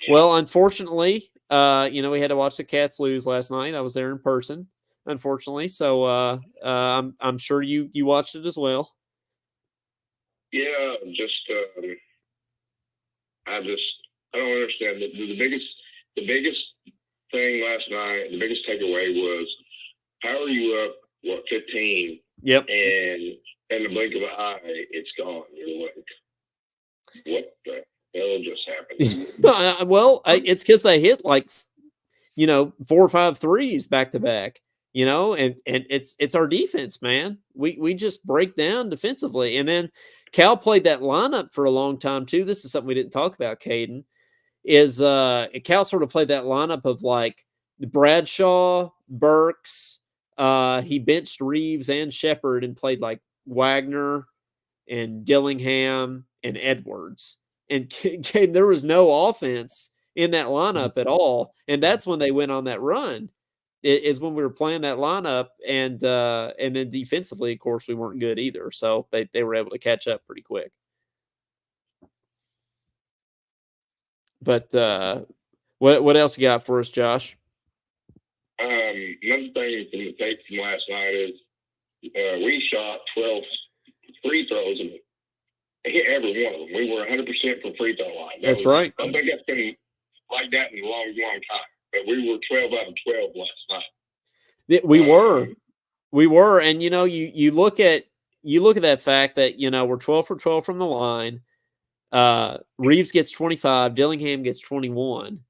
Speaker 1: Well, unfortunately, we had to watch the Cats lose last night. I was there in person, unfortunately. So I'm sure you watched it as well.
Speaker 3: Yeah, just I don't understand. The biggest thing last night, the biggest takeaway was, how are you up 15?
Speaker 1: Yep.
Speaker 3: And in the blink of an eye, it's gone. You're like, what the hell just happened?
Speaker 1: Well, it's because they hit 4 or 5 threes back to back. And it's our defense, man. We just break down defensively, and then Cal played that lineup for a long time too. This is something we didn't talk about, Caden. Is Cal sort of played that lineup of like Bradshaw, Burks. He benched Reeves and Shepard and played like Wagner and Dillingham and Edwards. And there was no offense in that lineup at all. And that's when they went on that run. It is when we were playing that lineup, and then defensively, of course, we weren't good either. So they were able to catch up pretty quick. But what else you got for us, Josh?
Speaker 3: Another thing from the tape from last night is we shot 12 free throws and hit every one of them. We were 100% for free throw line.
Speaker 1: That's right.
Speaker 3: I don't think that's been like that in a long time. But we were 12 out of 12 last night.
Speaker 1: We were, and you look at that fact that we're 12 for 12 from the line. Reeves gets 25, Dillingham gets 21.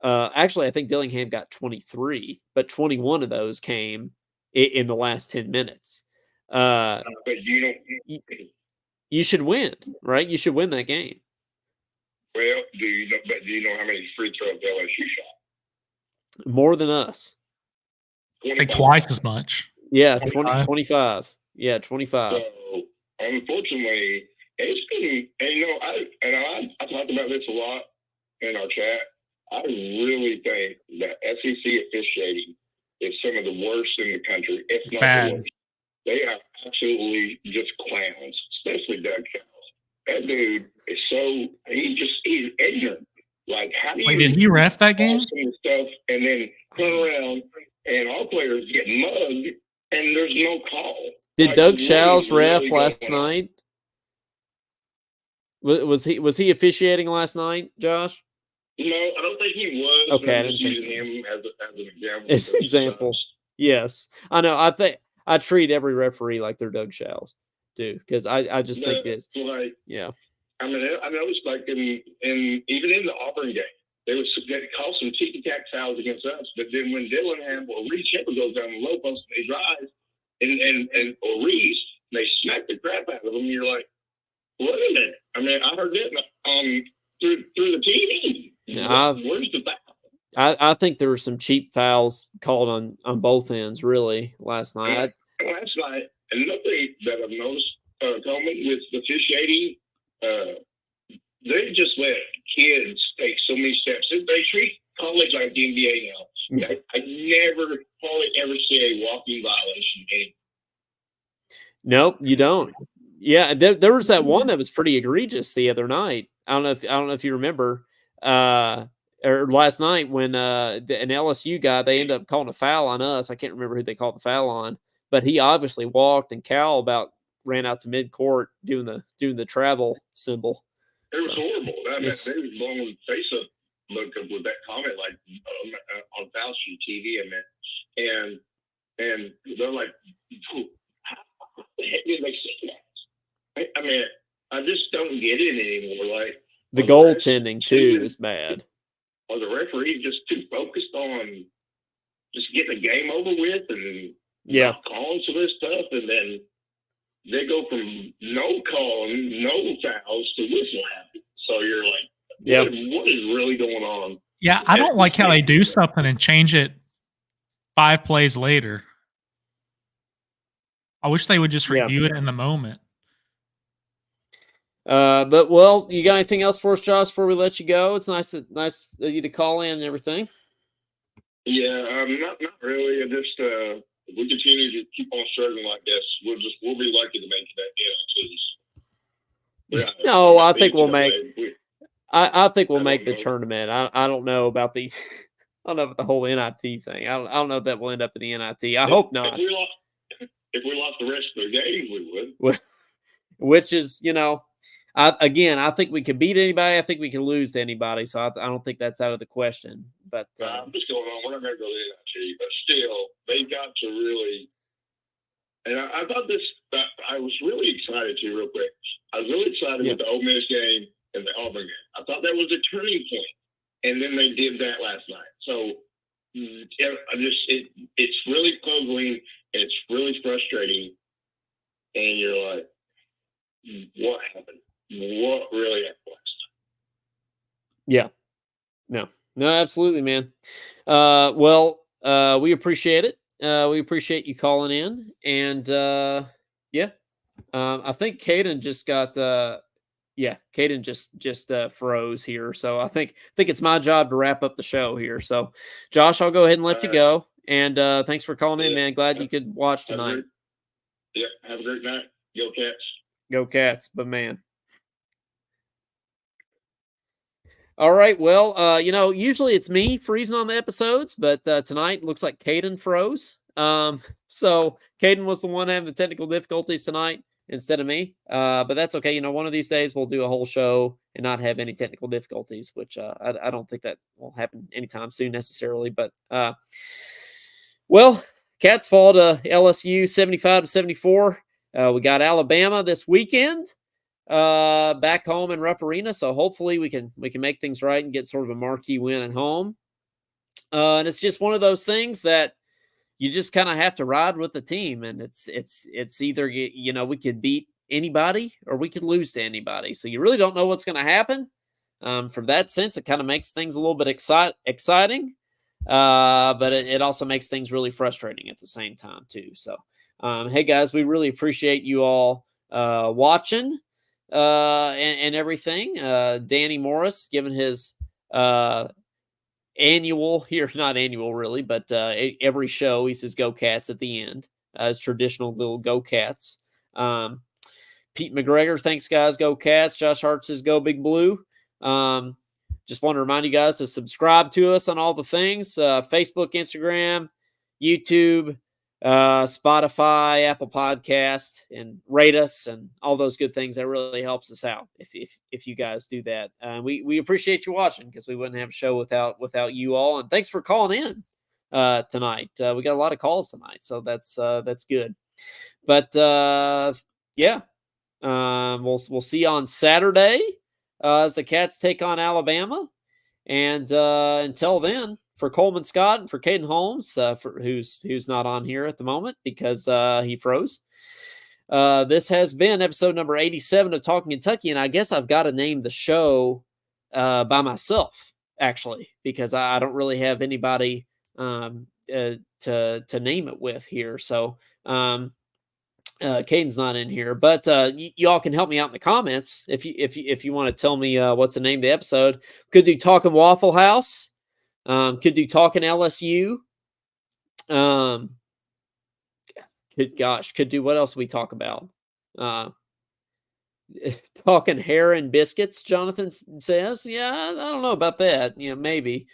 Speaker 1: Actually, I think Dillingham got 23, but 21 of those came in the last 10 minutes.
Speaker 3: But
Speaker 1: you should win, right? You should win that game.
Speaker 5: Well, do you know how many free throws LSU shot?
Speaker 1: More than us.
Speaker 2: Like twice as much.
Speaker 1: Yeah, 25. Yeah, 25.
Speaker 5: So, unfortunately, it's been, and I talked about this a lot in our chat. I really think that SEC officiating is some of the worst in the country, if not the worst. They are absolutely just clowns, especially Doug Charles. That dude is he's ignorant. Like, how do you
Speaker 2: did he ref that game?
Speaker 5: Stuff and then turn around and our players get mugged and there's no call.
Speaker 1: Did Doug Schall's ref last night? Was he officiating last night, Josh?
Speaker 5: No, I don't think he was.
Speaker 1: Okay, I
Speaker 5: didn't
Speaker 1: using
Speaker 5: him as an example.
Speaker 1: As an example. Yes, I know. I think I treat every referee like they're Doug Schall's, too, because I just think this.
Speaker 5: Like,
Speaker 1: yeah.
Speaker 5: I mean, I noticed like in even in the Auburn game, they call some ticky-tack fouls against us. But then when Dillingham or Reed Shepard goes down the low post and they drive, or Reese, they smack the crap out of them. You're like, wait a minute. I mean, I heard that through the TV. Where's the foul?
Speaker 1: I think there were some cheap fouls called on both ends, really, last night.
Speaker 5: Last night, another thing that I've noticed, Coleman, with the officiating, they just let kids take so many steps. They treat college like the NBA now. I never hardly ever see a walking violation game.
Speaker 1: Nope, you don't. Yeah, there was that one that was pretty egregious the other night. I don't know if you remember, or last night when an LSU guy, they ended up calling a foul on us. I can't remember who they called the foul on, but he obviously walked, and Cal about ran out to midcourt doing the travel symbol.
Speaker 5: It was horrible. I mean, they was blowing the face up with that comment, like on Foul Street TV, and they're like, how the heck did they say that? I mean, I just don't get it anymore. Like,
Speaker 1: the goaltending too is bad.
Speaker 5: Are the referees just too focused on just getting the game over with and not calling some of this stuff, and then they go from no calling, no fouls to whistle happy. So you're like, what is really going on?
Speaker 2: Yeah, I don't like how they do something and change it 5 plays later. I wish they would just review it in the moment.
Speaker 1: But well, you got anything else for us, Josh, before we let you go? It's nice of you to call in and everything.
Speaker 5: Yeah, not really. I just if we continue to keep on struggling like this, we'll be lucky to make that NITs.
Speaker 1: No, I think we'll make. I think we'll make the tournament. I don't know about the. I don't know about the whole NIT thing. I don't know if that will end up in the NIT. I hope not.
Speaker 5: If we lost the rest of the games, we would.
Speaker 1: Which is, I think we can beat anybody. I think we can lose to anybody. So I don't think that's out of the question. But
Speaker 5: I'm just going on. We're not going to go to the NIT, but still, they've got to really. And I thought this. I was really excited too, real quick. I was really excited with the Ole Miss game and the Auburn game. I thought that was a turning point, and then they did that last night. So it's really puzzling. It's really frustrating, and you're like, what happened? What really happened?
Speaker 1: Yeah. No, absolutely, man. We appreciate it. We appreciate you calling in, and I think Caden just got Caden just froze here. So I think it's my job to wrap up the show here. So Josh, I'll go ahead and let you go. And thanks for calling in, man. Glad you could watch tonight.
Speaker 5: Have a great night. Go Cats.
Speaker 1: Go Cats, but man. All right. Well, usually it's me freezing on the episodes, but tonight looks like Caden froze. So Caden was the one having the technical difficulties tonight instead of me. But that's okay. One of these days we'll do a whole show and not have any technical difficulties, which I don't think that will happen anytime soon necessarily. But Cats fall to LSU 75-74. We got Alabama this weekend back home in Rupp Arena, so hopefully we can make things right and get sort of a marquee win at home. And it's just one of those things that you just kind of have to ride with the team, and it's either we could beat anybody or we could lose to anybody. So you really don't know what's going to happen. From that sense, it kind of makes things a little bit exciting, but it also makes things really frustrating at the same time too. So, hey guys, we really appreciate you all watching and everything. Danny Morris giving his annual here, not annual really, but every show he says "Go Cats" at the end, as traditional little "Go Cats." Pete McGregor, thanks guys, go Cats. Josh Hart says go Big Blue. Just want to remind you guys to subscribe to us on all the things, Facebook, Instagram, YouTube, Spotify, Apple Podcast, and rate us and all those good things. That really helps us out if you guys do that. We appreciate you watching, because we wouldn't have a show without you all. And thanks for calling in tonight. We got a lot of calls tonight, so that's good. But yeah. We'll see you on Saturday as the Cats take on Alabama. And until then, for Coleman Scott and for Caden Holmes, who's not on here at the moment because he froze. This has been episode number 87 of Talking Kentucky, and I guess I've got to name the show by myself, actually, because I don't really have anybody to name it with here. So Caden's not in here, but you all can help me out in the comments if you want to tell me what to name the episode. Could do Talkin' Waffle House. Could do Talkin' LSU. Could do what else we talk about? Talking hair and biscuits. Jonathan says, yeah, I don't know about that. Maybe.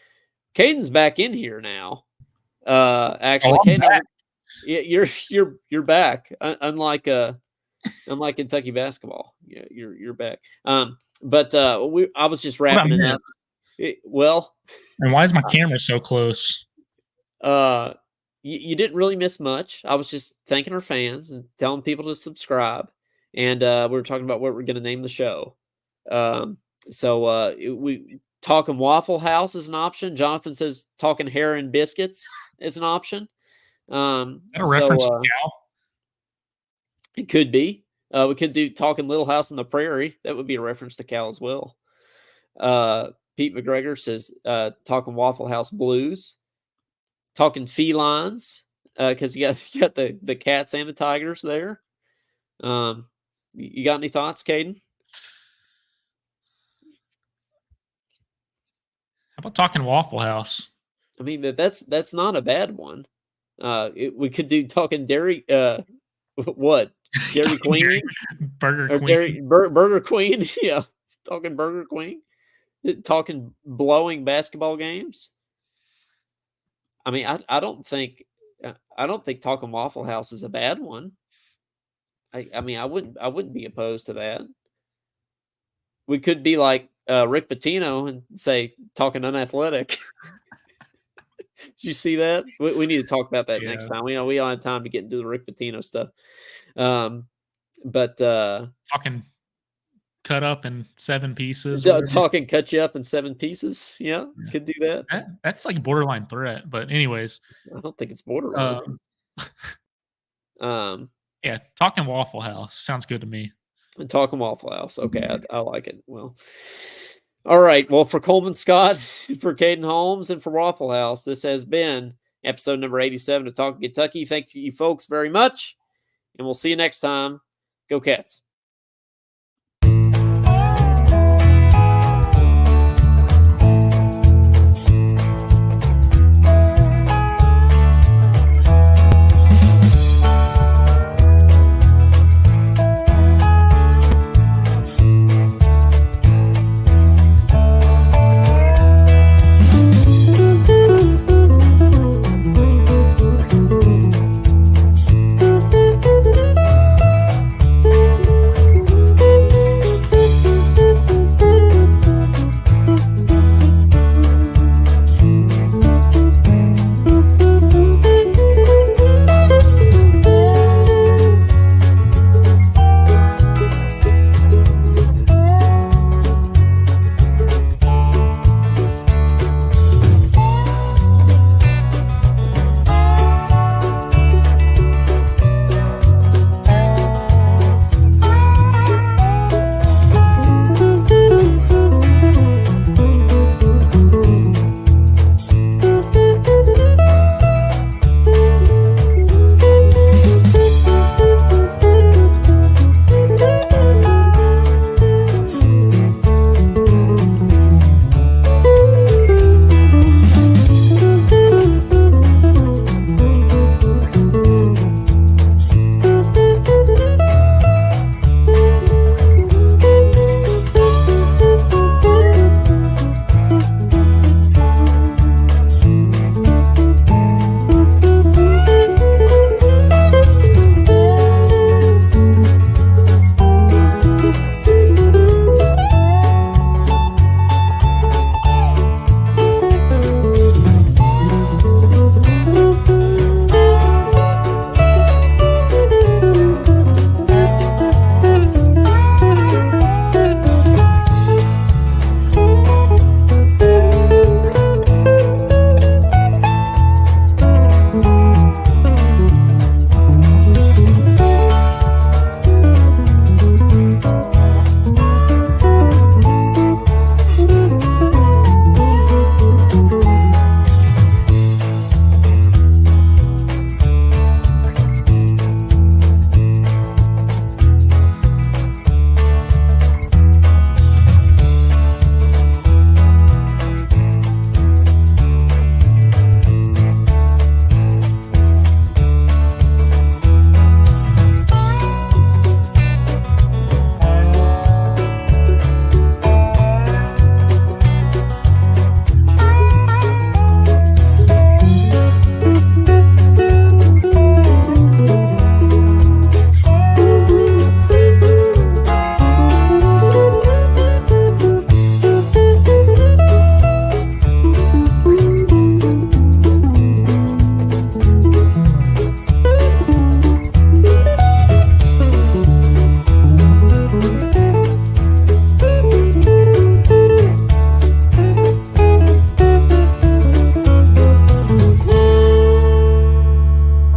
Speaker 1: Caden's back in here now. Actually, Caden. Yeah, you're back. Unlike Kentucky basketball, yeah, you're back. But I was just wrapping it up.
Speaker 2: And why is my camera so close?
Speaker 1: You didn't really miss much. I was just thanking our fans and telling people to subscribe, and we were talking about what we're going to name the show. So we talking Waffle House is an option. Jonathan says talking hair and biscuits is an option.
Speaker 2: Is that a reference to Cal?
Speaker 1: It could be. We could do Talking Little House on the Prairie. That would be a reference to Cal as well. Pete McGregor says Talking Waffle House Blues. Talking Felines, because you got the cats and the tigers there. You got any thoughts, Caden?
Speaker 2: How about Talking Waffle House?
Speaker 1: I mean, that's not a bad one. We could do Talking Dairy. What? Dairy Queen?
Speaker 2: Burger Queen.
Speaker 1: Burger Queen. Yeah. Talking Burger Queen. Talking blowing basketball games. I mean, I don't think Talking Waffle House is a bad one. I mean, I wouldn't be opposed to that. We could be like Rick Pitino and say Talking Unathletic. Did you see that? We need to talk about that next time. We don't have time to get into the Rick Pitino stuff. But
Speaker 2: Talking cut up in 7 pieces.
Speaker 1: Talking cut you up in 7 pieces. Yeah, could do that.
Speaker 2: That's like borderline threat. But anyways,
Speaker 1: I don't think it's borderline.
Speaker 2: Yeah, Talking Waffle House sounds good to me.
Speaker 1: Talking Waffle House. Okay, I like it. Well, all right. Well, for Coleman Scott, for Caden Holmes, and for Waffle House, this has been episode number 87 of Talking Kentucky. Thank you folks very much, and we'll see you next time. Go Cats.